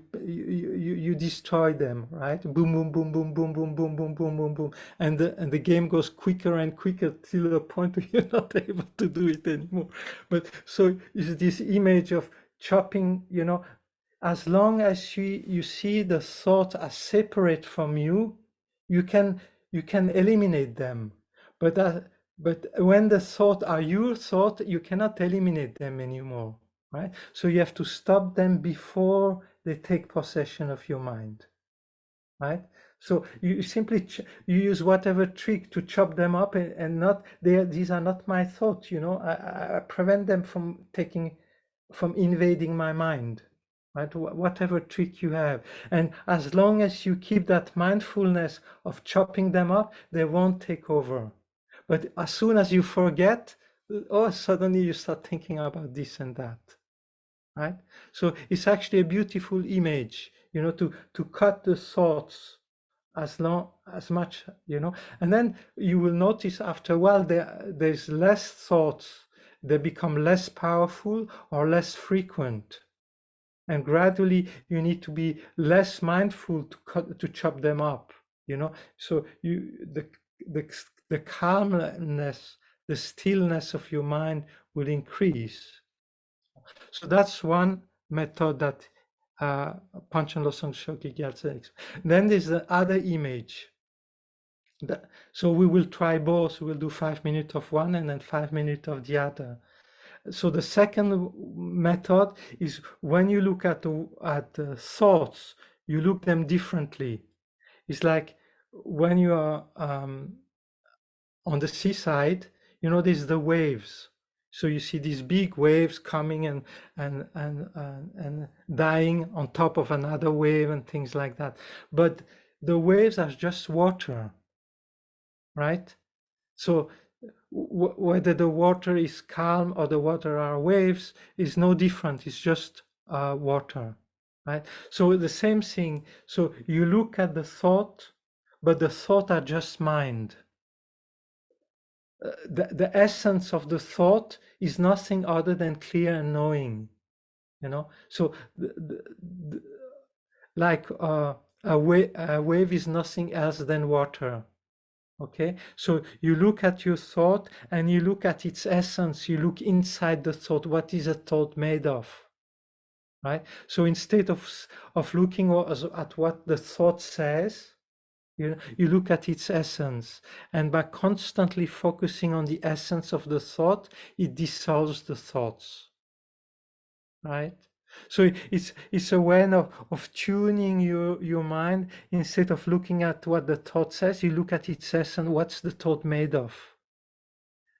destroy them, right? Boom, boom, boom, boom, boom, boom, boom, boom, boom, boom, boom, and the game goes quicker and quicker till the point where you're not able to do it anymore. But so is this image of chopping, you know, as long as you see the thoughts as separate from you, you can eliminate them. But when the thoughts are your thought, you cannot eliminate them anymore. Right? So you have to stop them before they take possession of your mind, right? So you simply you use whatever trick to chop them up, and not these are not my thoughts, you know. I prevent them from invading my mind, right? Whatever trick you have, and as long as you keep that mindfulness of chopping them up, they won't take over. But as soon as you forget, oh, suddenly you start thinking about this and that, right? So it's actually a beautiful image, you know, to cut the thoughts as much, you know, and then you will notice after a while there's less thoughts. They become less powerful or less frequent, and gradually you need to be less mindful to chop them up, you know. So the calmness, the stillness of your mind will increase. So that's one method that Panchen Losang Shogi Gyaltsen. Then there's the other image. So we will try both. We'll do 5 minutes of one and then 5 minutes of the other. So the second method is when you look at the thoughts, you look them differently. It's like when you are on the seaside, you know, there's the waves. So you see these big waves coming and dying on top of another wave and things like that. But the waves are just water, right? So whether the water is calm or the water are waves is no different. It's just water, right? So the same thing. So you look at the thought, but the thought are just mind. The essence of the thought is nothing other than clear and knowing, you know. So like a wave is nothing else than water. Okay, so you look at your thought and you look at its essence. You look inside the thought. What is a thought made of, right? So instead of looking at what the thought says, you look at its essence, and by constantly focusing on the essence of the thought, it dissolves the thoughts, right? So it's a way of tuning your mind. Instead of looking at what the thought says, you look at its essence. What's the thought made of?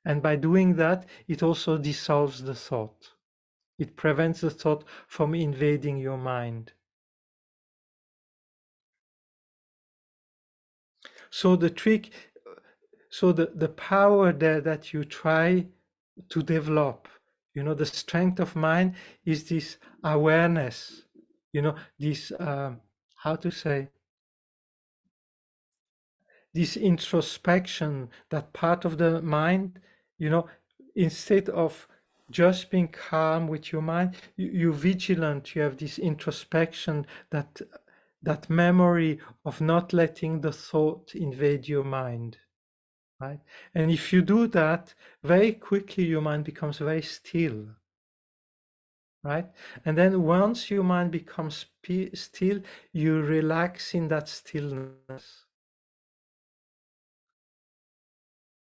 And by doing that, it also dissolves the thought. It prevents the thought from invading your mind. So the trick, so the power there that you try to develop, you know, the strength of mind is this awareness, you know, this, how to say, this introspection, that part of the mind, you know, instead of just being calm with your mind, you're vigilant, you have this introspection, that memory of not letting the thought invade your mind, right? And if you do that, very quickly your mind becomes very still, right? And then once your mind becomes still, you relax in that stillness.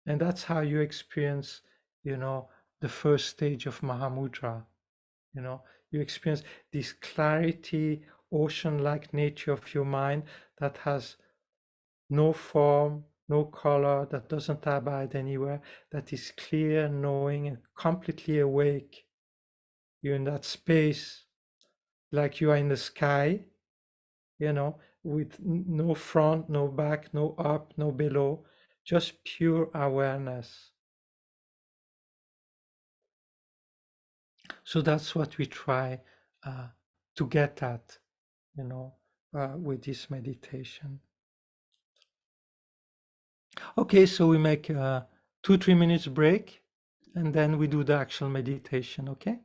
And that's how you experience, you know, the first stage of Mahamudra. You know, you experience this clarity, ocean-like nature of your mind that has no form, no color, that doesn't abide anywhere, that is clear, knowing, and completely awake. You're in that space, like you are in the sky, you know, with no front, no back, no up, no below, just pure awareness. So that's what we try to get at, you know, with this meditation. Okay, so we make a 2-3 minutes break, and then we do the actual meditation, okay?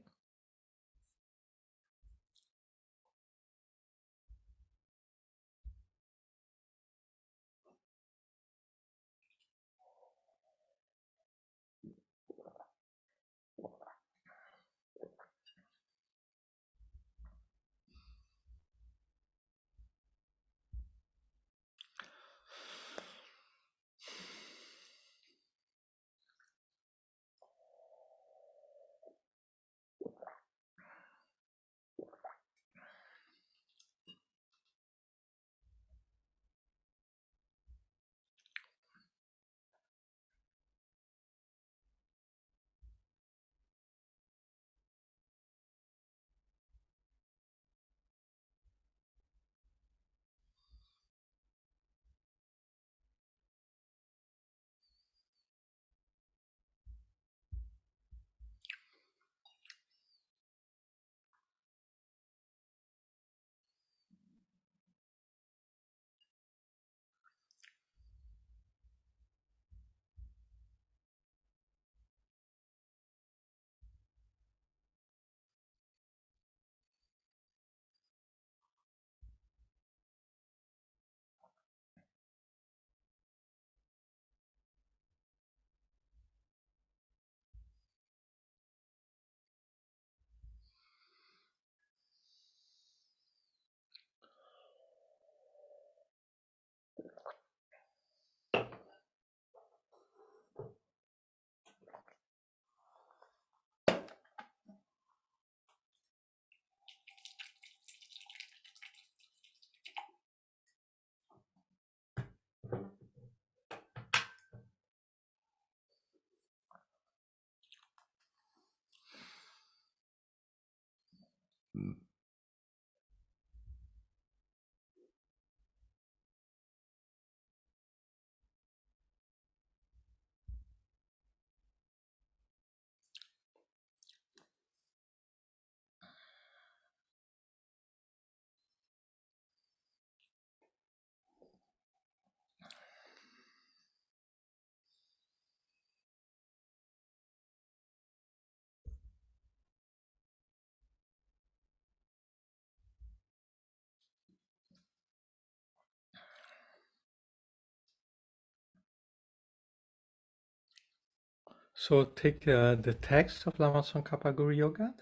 So take the text of Lama Tsongkhapa Guru Yoga.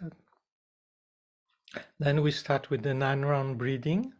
Then we start with the 9-round breathing.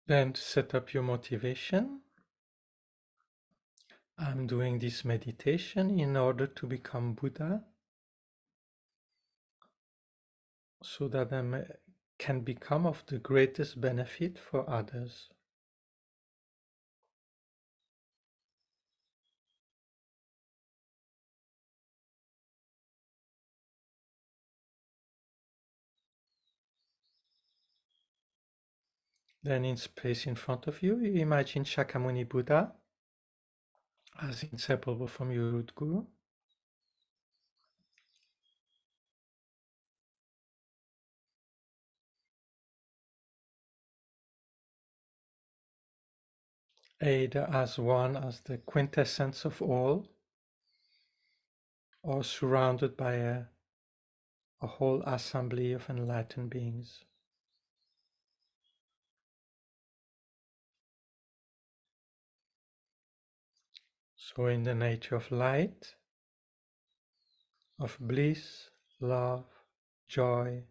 Then set up your motivation. I'm doing this meditation in order to become Buddha, so that I can become of the greatest benefit for others. Then in space in front of you, you imagine Shakyamuni Buddha as inseparable from your root guru. Either as one, as the quintessence of all, or surrounded by a whole assembly of enlightened beings. So in the nature of light, of bliss, love, joy,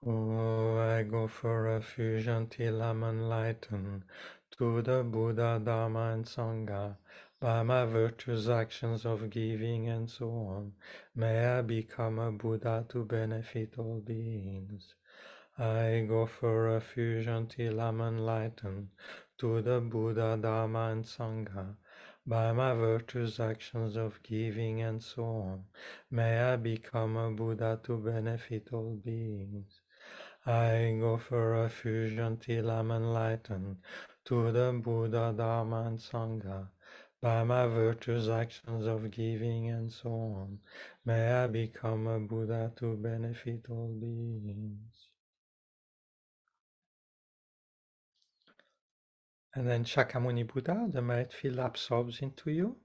oh, I go for refuge until I'm enlightened to the Buddha, Dharma, and Sangha. By my virtuous actions of giving and so on, may I become a Buddha to benefit all beings. I go for refuge until I'm enlightened to the Buddha, Dharma, and Sangha. By my virtuous actions of giving and so on, may I become a Buddha to benefit all beings. I go for refuge until I'm enlightened to the Buddha, Dharma, and Sangha. By my virtuous actions of giving and so on, may I become a Buddha to benefit all beings. And then Shakyamuni Buddha, the merit field absorbs into you.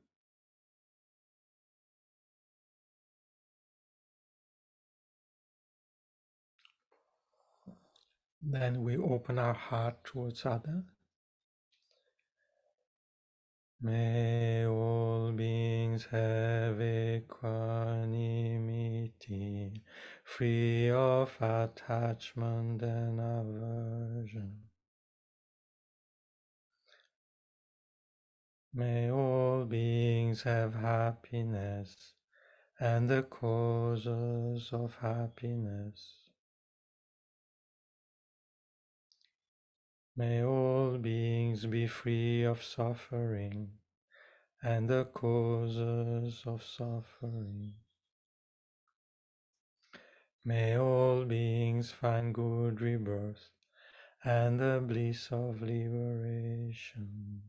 Then we open our heart towards others. May all beings have equanimity, free of attachment and aversion. May all beings have happiness and the causes of happiness. May all beings be free of suffering and the causes of suffering. May all beings find good rebirth and the bliss of liberation.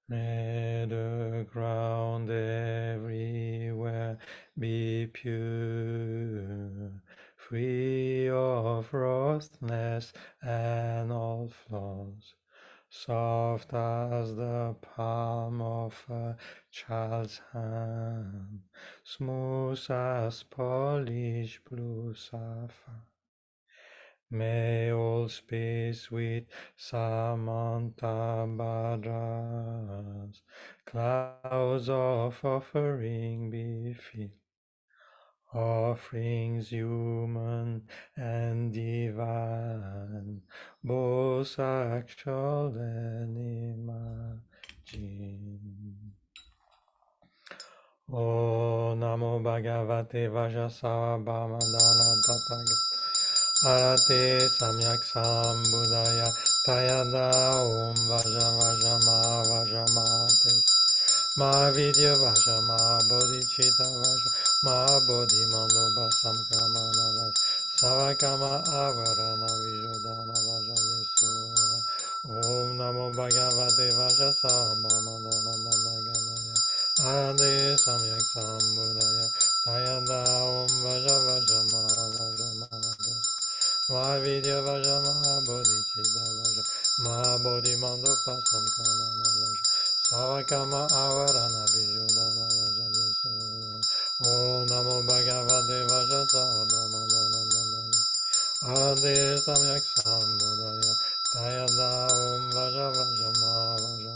May the ground everywhere be pure. softness and all flaws, soft as the palm of a child's hand, smooth as polished blue sapphire. May all space with Samanta Bhadras, clouds of offering be filled, offerings human and divine, both actual and imagined. O Namo Bhagavate Vajrasattva Tathagata Arate Samyak Sambuddhaya Tayada Om Vaja Vaja Ma Vaja Mate Mahavidya Vaja Ma Bodhicitta Vaja Ma Bodhi Mando Basam Kamana Vaja Savakama Avarana Vijodana Vaja Yesu Om Namo Bhagavate Vaja Sambhamana Ganaya Arate Samyak Sambuddhaya Tayada Om Vaja Vaja Ma Vaja Mate Mahavidya Vaja Mahabodhicitta Vaja Mahabodhi Mando Pasam Kamana Vaja Savakama Avarana Vijodana Vaja Yesu Om Namo Bhagavate Vaja Sambhamana Ade Samyak Sambuddhaya Tayada Om Vaja Vaja Vaja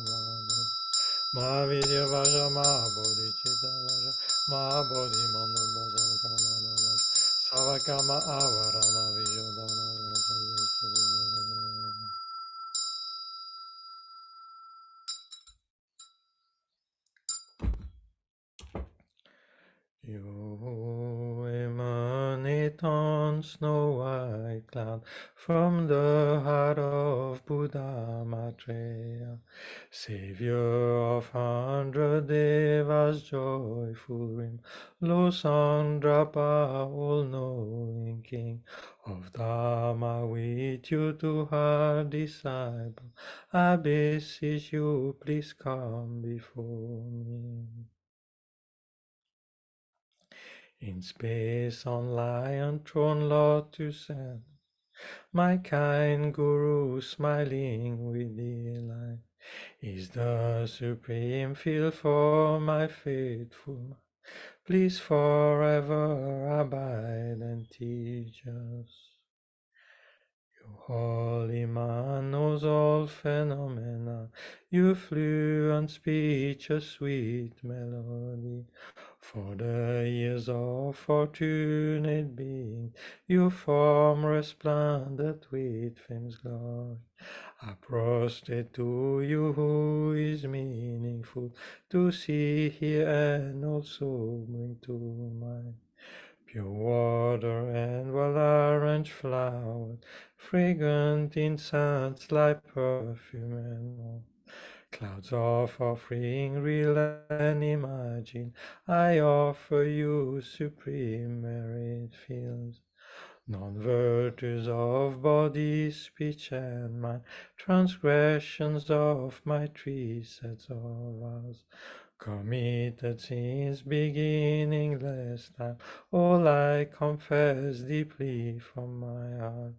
Mahavidya Vaja Mahabodhicitta Vaja Mahabodhi Mando Pasam Kamana Vaja Savakama Avarana Vijodana Vaja Yesu. You emanate on snow white cloud from the heart of Buddha Maitreya, Savior of 100 Devas, joyful rim, Losandrapa, all-knowing King of Dharma, with you to her disciple, I beseech you, please come before me. In space on lion throne lotus and my kind Guru smiling with delight is the supreme field for my faithful. Please forever abide and teach us. You holy man knows all phenomena. You fluent speech, a sweet melody. For the years of fortunate being, your form resplendent with fame's glory. I prostrate to you who is meaningful to see, hear, and also bring to mind. Pure water and well-arranged flowers, fragrant incense like perfume and more. Clouds of offering, real and imagined, I offer you supreme merit fields. Non-virtues of body, speech, and mind, transgressions of my 3 sets of vows, committed since beginning last time, all I confess deeply from my heart.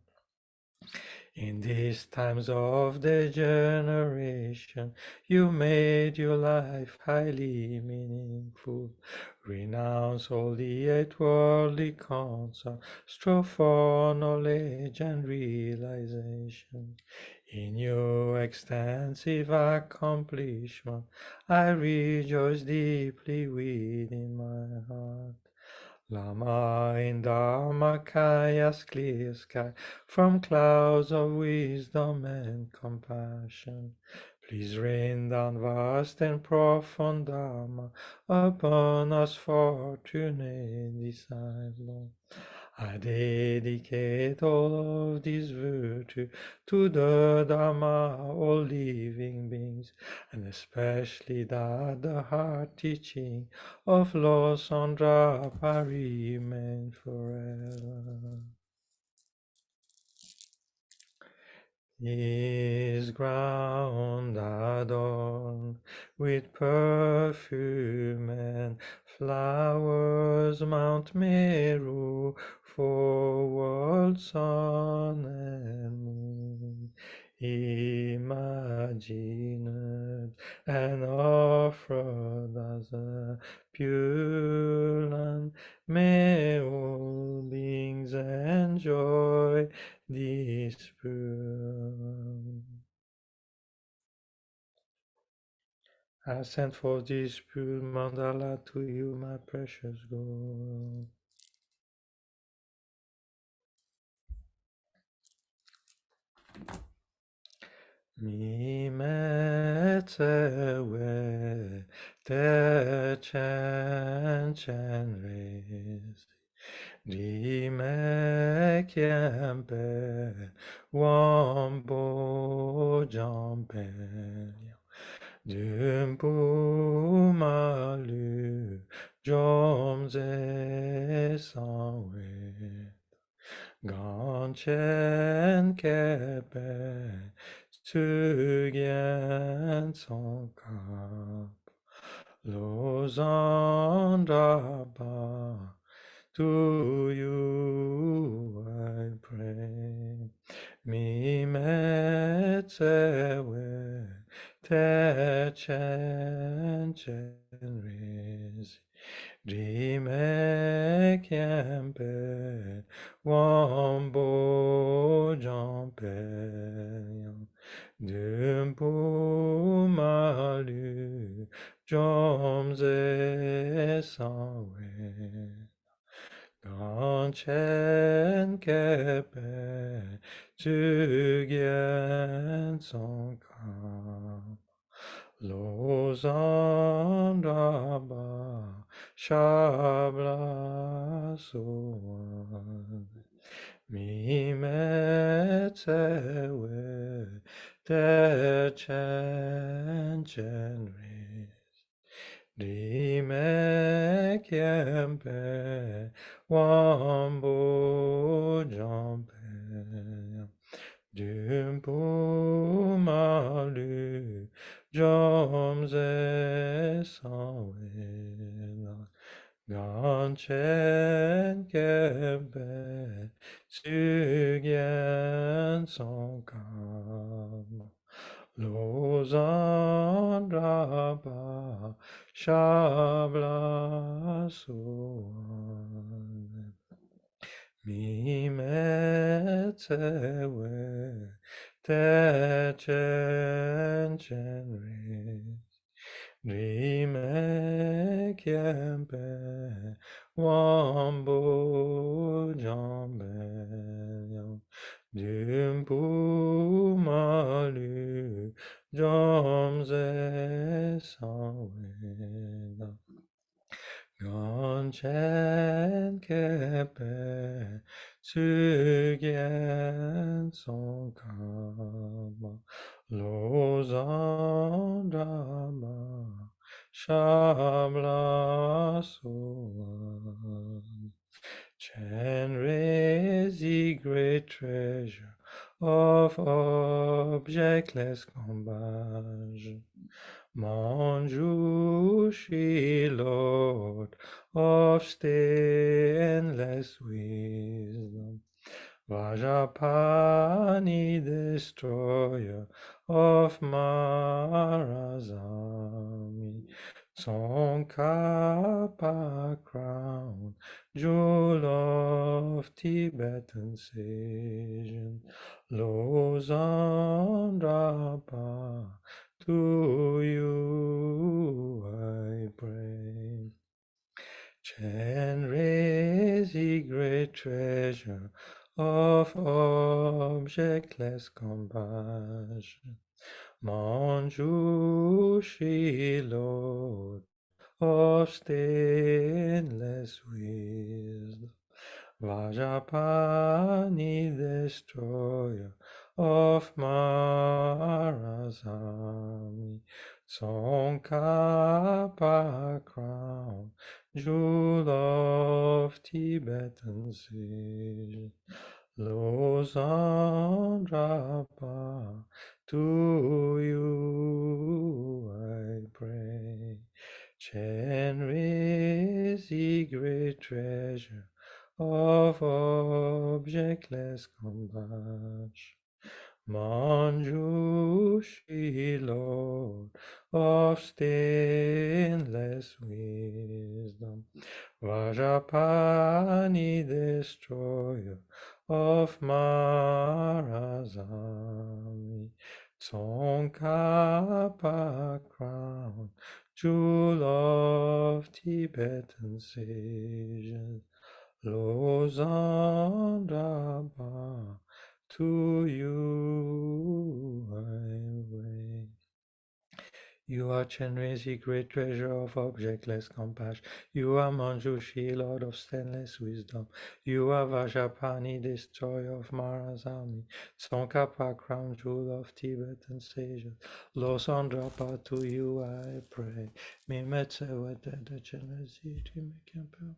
In these times of degeneration, you made your life highly meaningful. Renounce all the 8 worldly concerns, strive for knowledge and realization. In your extensive accomplishment, I rejoice deeply within my heart. Lama in Dharmakaya's clear sky, from clouds of wisdom and compassion, please rain down vast and profound Dharma upon us fortunate disciples. I dedicate all of this virtue to the Dharma, all living beings, and especially that the heart teaching of Losandrapa remain forever. Is ground adorned with perfume and flowers, Mount Meru, for world sun imagined and offered as a pure land. May all beings enjoy this pure. I send for this pure mandala to you, my precious gold. Mi mete we te chen chen res. Di me kempe wambo jampe. Dumpu malu jomze sanwe. Ganchen kepe Tugyen Songkap Lozandaba, to you I pray. Mi metsewe te chen chen rezi. Rime kempe wambo jampe. Dumpu malu jomze sawe. Ganchen kepe tugyen songkap. Lozandaba shabla suan. Mi metsewe te chen chen res. Rime kempe wambo jampe. Dumpu malu jomze sawe. Ganchen kempe tugyen songkam. Lozandaba shabla suan. Mi metsewe te chen chen res. Rime kempe wambo jambe. Dumpu malu jomze sawe. Ganchen kepe tugyen songkama. Lozandama shabla suan. Chenre the great treasure of objectless compassion. Manjushri, Lord of stainless wisdom. Vajapani, destroyer of Marazami. Tsongkhapa crown, jewel of Tibetan sage. Lozandaba, to you I pray. Chenre the great treasure of objectless compassion. Manjushri, Lord of stainless wisdom. Vajapani, destroyer of Marazami. Tsongkhapa crown, jewel of Tibetan sage. Lozandaba, to you I pray. Chenre the great treasure of objectless compassion. Manjushri, Lord of stainless wisdom, Vajrapani, destroyer of Marazami, Tsongkhapa crown, jewel of Tibetan sages, Lozandaba, to you I bring. You are Chenrezig, great treasure of objectless compassion. You are Manjushri, Lord of stainless wisdom. You are Vajrapani, destroyer of Mara's army. Tsongkhapa, crown jewel of Tibetan sages. Losandrapa, to you I pray. Mimetse Vedada Chenrezig, Timekempe.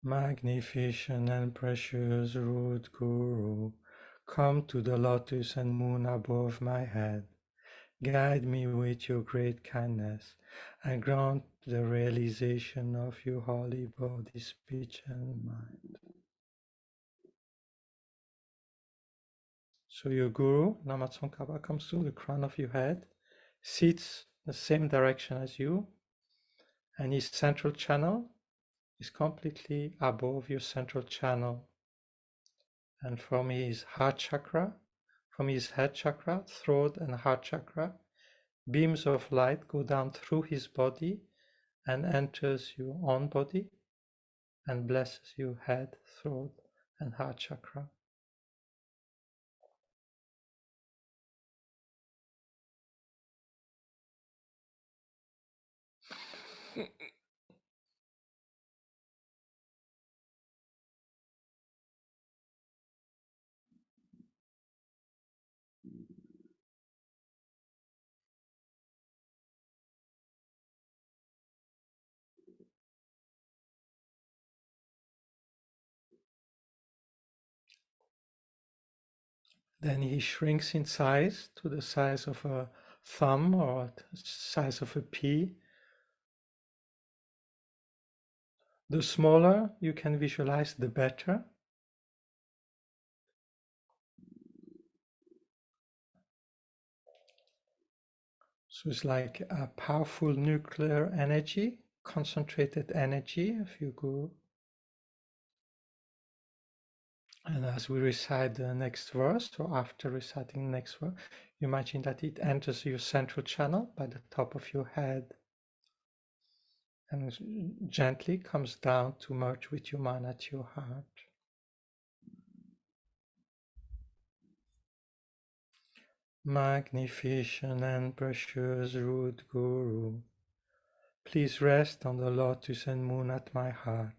Magnificent and precious root Guru, come to the lotus and moon above my head. Guide me with your great kindness and grant the realization of your holy body, speech, and mind. So your Guru, Namatsongkhapa, comes to the crown of your head, sits the same direction as you, and his central channel is completely above your central channel. And from his heart chakra, from his head chakra, throat and heart chakra, beams of light go down through his body and enters your own body and blesses your head, throat, and heart chakra. Then he shrinks in size to the size of a thumb or the size of a pea. The smaller you can visualize, the better. So it's like a powerful nuclear energy, concentrated energy of your guru. And as we recite the next verse, or after reciting the next verse, you imagine that it enters your central channel by the top of your head and gently comes down to merge with your mind at your heart. Magnificent and precious root Guru, please rest on the lotus and moon at my heart.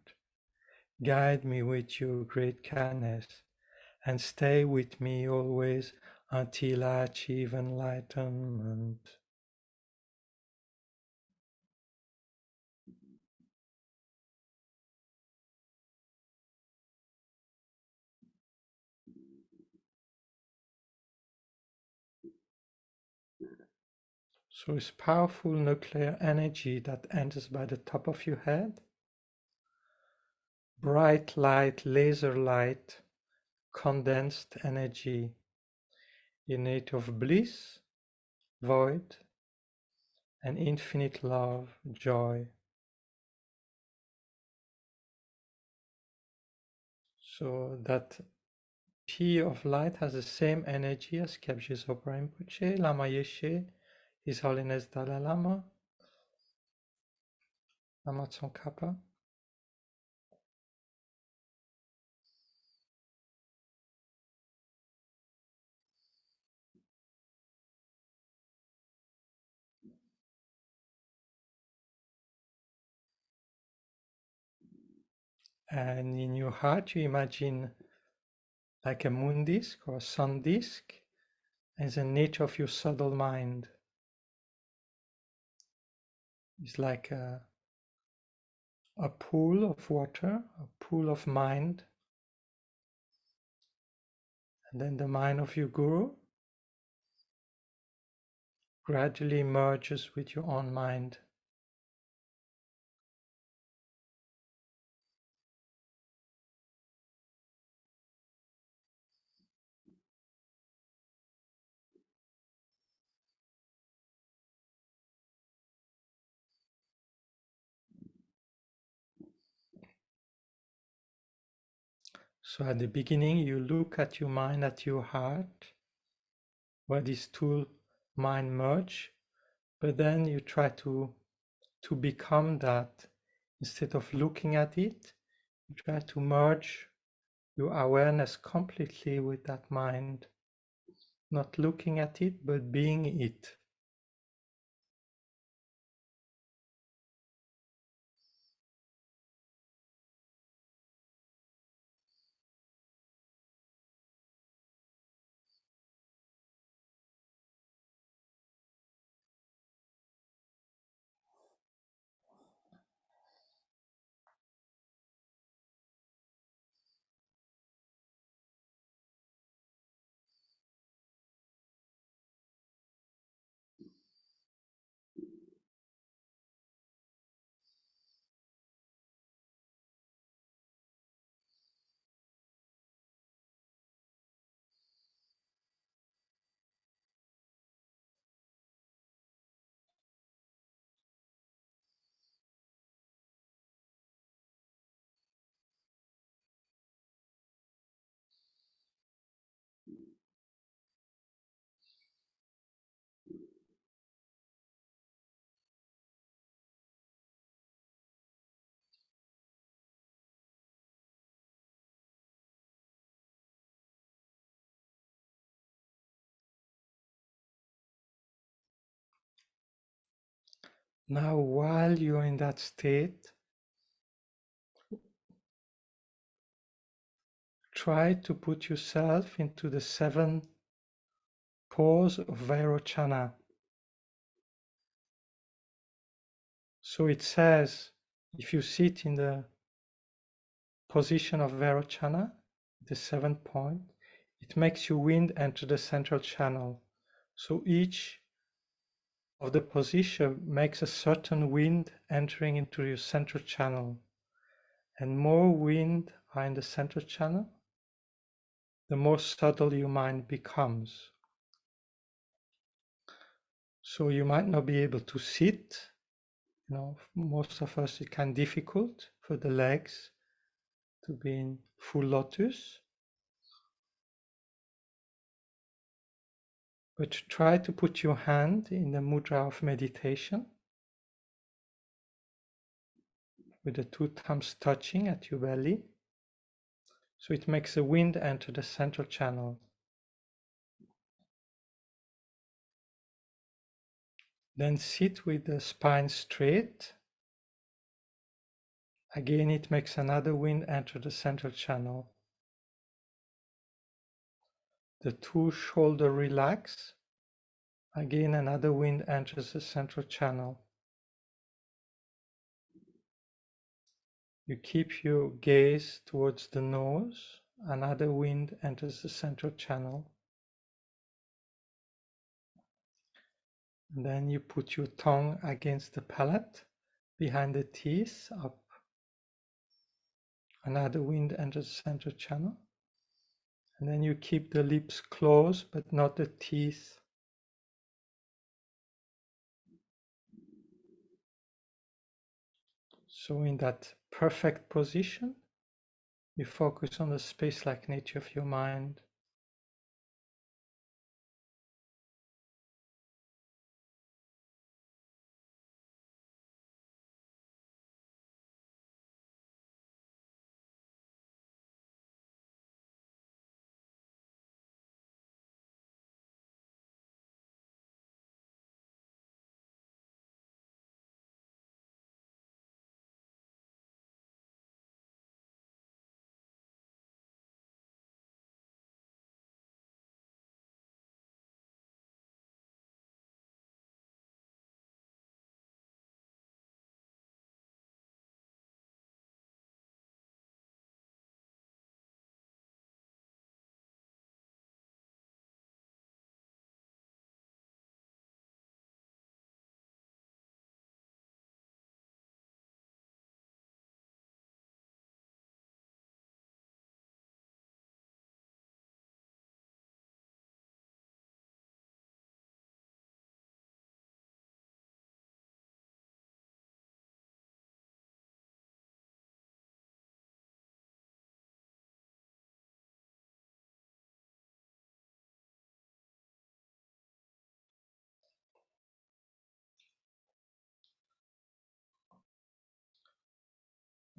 Guide me with your great kindness and stay with me always until I achieve enlightenment. So it's powerful nuclear energy that enters by the top of your head. Bright light, laser light, condensed energy, innate of bliss, void, and infinite love, joy. So that P of light has the same energy as Kyabje Sopa Rinpoche, Lama Yeshe, His Holiness Dalai Lama, Lama Tsongkhapa. And in your heart, you imagine like a moon disk or a sun disk as the nature of your subtle mind. It's like a pool of water, a pool of mind. And then the mind of your guru gradually merges with your own mind. So at the beginning, you look at your mind, at your heart, where these two mind merge, but then you try to become that. Instead of looking at it, you try to merge your awareness completely with that mind, not looking at it, but being it. Now, while you're in that state, try to put yourself into the 7 pores of Vairochana. So it says, if you sit in the position of Vairochana, the 7th point, it makes your wind enter the central channel. So each of the position makes a certain wind entering into your central channel. And more wind are in the central channel, the more subtle your mind becomes. So you might not be able to sit. You know, most of us, it's kind of difficult for the legs to be in full lotus. But try to put your hand in the mudra of meditation, with the two thumbs touching at your belly. So it makes the wind enter the central channel. Then sit with the spine straight. Again, it makes another wind enter the central channel. The two shoulders relax. Again, another wind enters the central channel. You keep your gaze towards the nose. Another wind enters the central channel. And then you put your tongue against the palate, behind the teeth, up. Another wind enters the central channel. And then you keep the lips closed, but not the teeth. So in that perfect position, you focus on the space-like nature of your mind.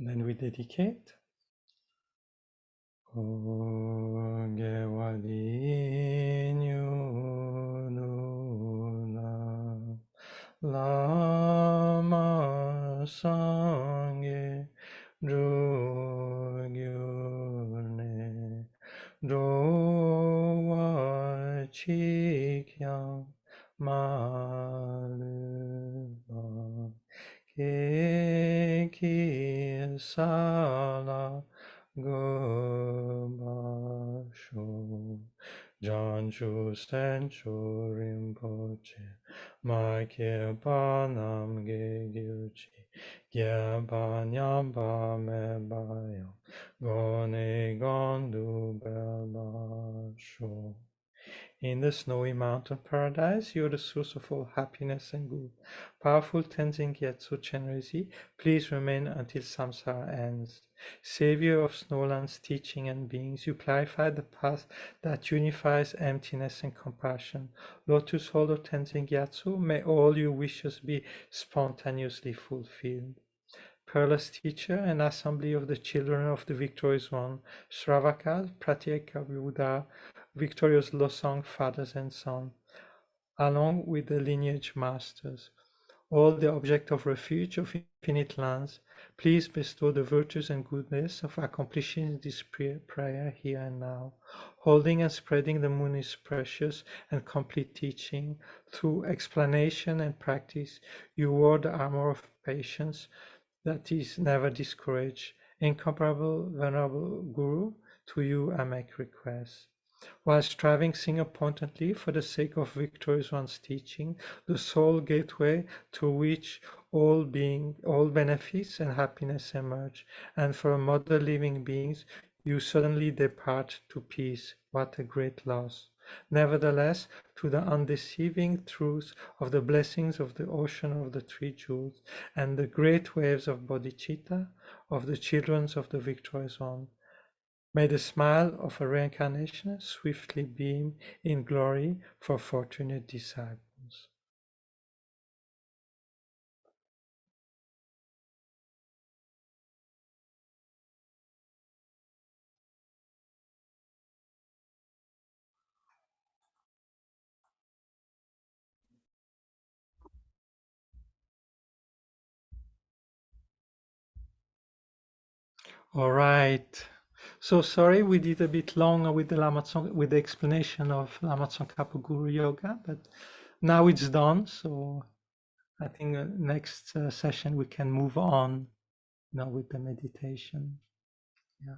And then we dedicate. Lama Sangye Drugyurne Drowa Chikyam Maluba Keki Sala Gobasho Janchu Senchu Rinpoche Maike Panam Gegilchi Gyabanyamba Mebayo Gone Gondu Belbasho. In the snowy mountain paradise, you are the source of all happiness and good. Powerful Tenzin Gyatso Chenrezig, please remain until samsara ends. Savior of Snowlands teaching and beings, you clarify the path that unifies emptiness and compassion. Lotus holder Tenzin Gyatso, may all your wishes be spontaneously fulfilled. Peerless teacher and assembly of the children of the victorious one, Shravakas, Pratyeka Buddha, victorious Losang fathers and sons, along with the lineage masters, all the object of refuge of infinite lands, please bestow the virtues and goodness of accomplishing this prayer here and now. Holding and spreading the Muni's precious and complete teaching through explanation and practice, you wore the armor of patience that is never discouraged. Incomparable Venerable Guru, to you I make request. While striving single-pointedly for the sake of victorious one's teaching, the sole gateway through which all benefits and happiness emerge, and for mother living beings, you suddenly depart to peace. What a great loss! Nevertheless, to the undeceiving truth of the blessings of the ocean of the three jewels and the great waves of Bodhicitta, of the children of the victorious one, may the smile of a reincarnation swiftly beam in glory for fortunate disciples. All right. So sorry we did a bit longer with the Lama Tsong, with the explanation of Lama Tsongkhapa Guru Yoga, but now it's done. So I think next session we can move on, with the meditation. Yeah.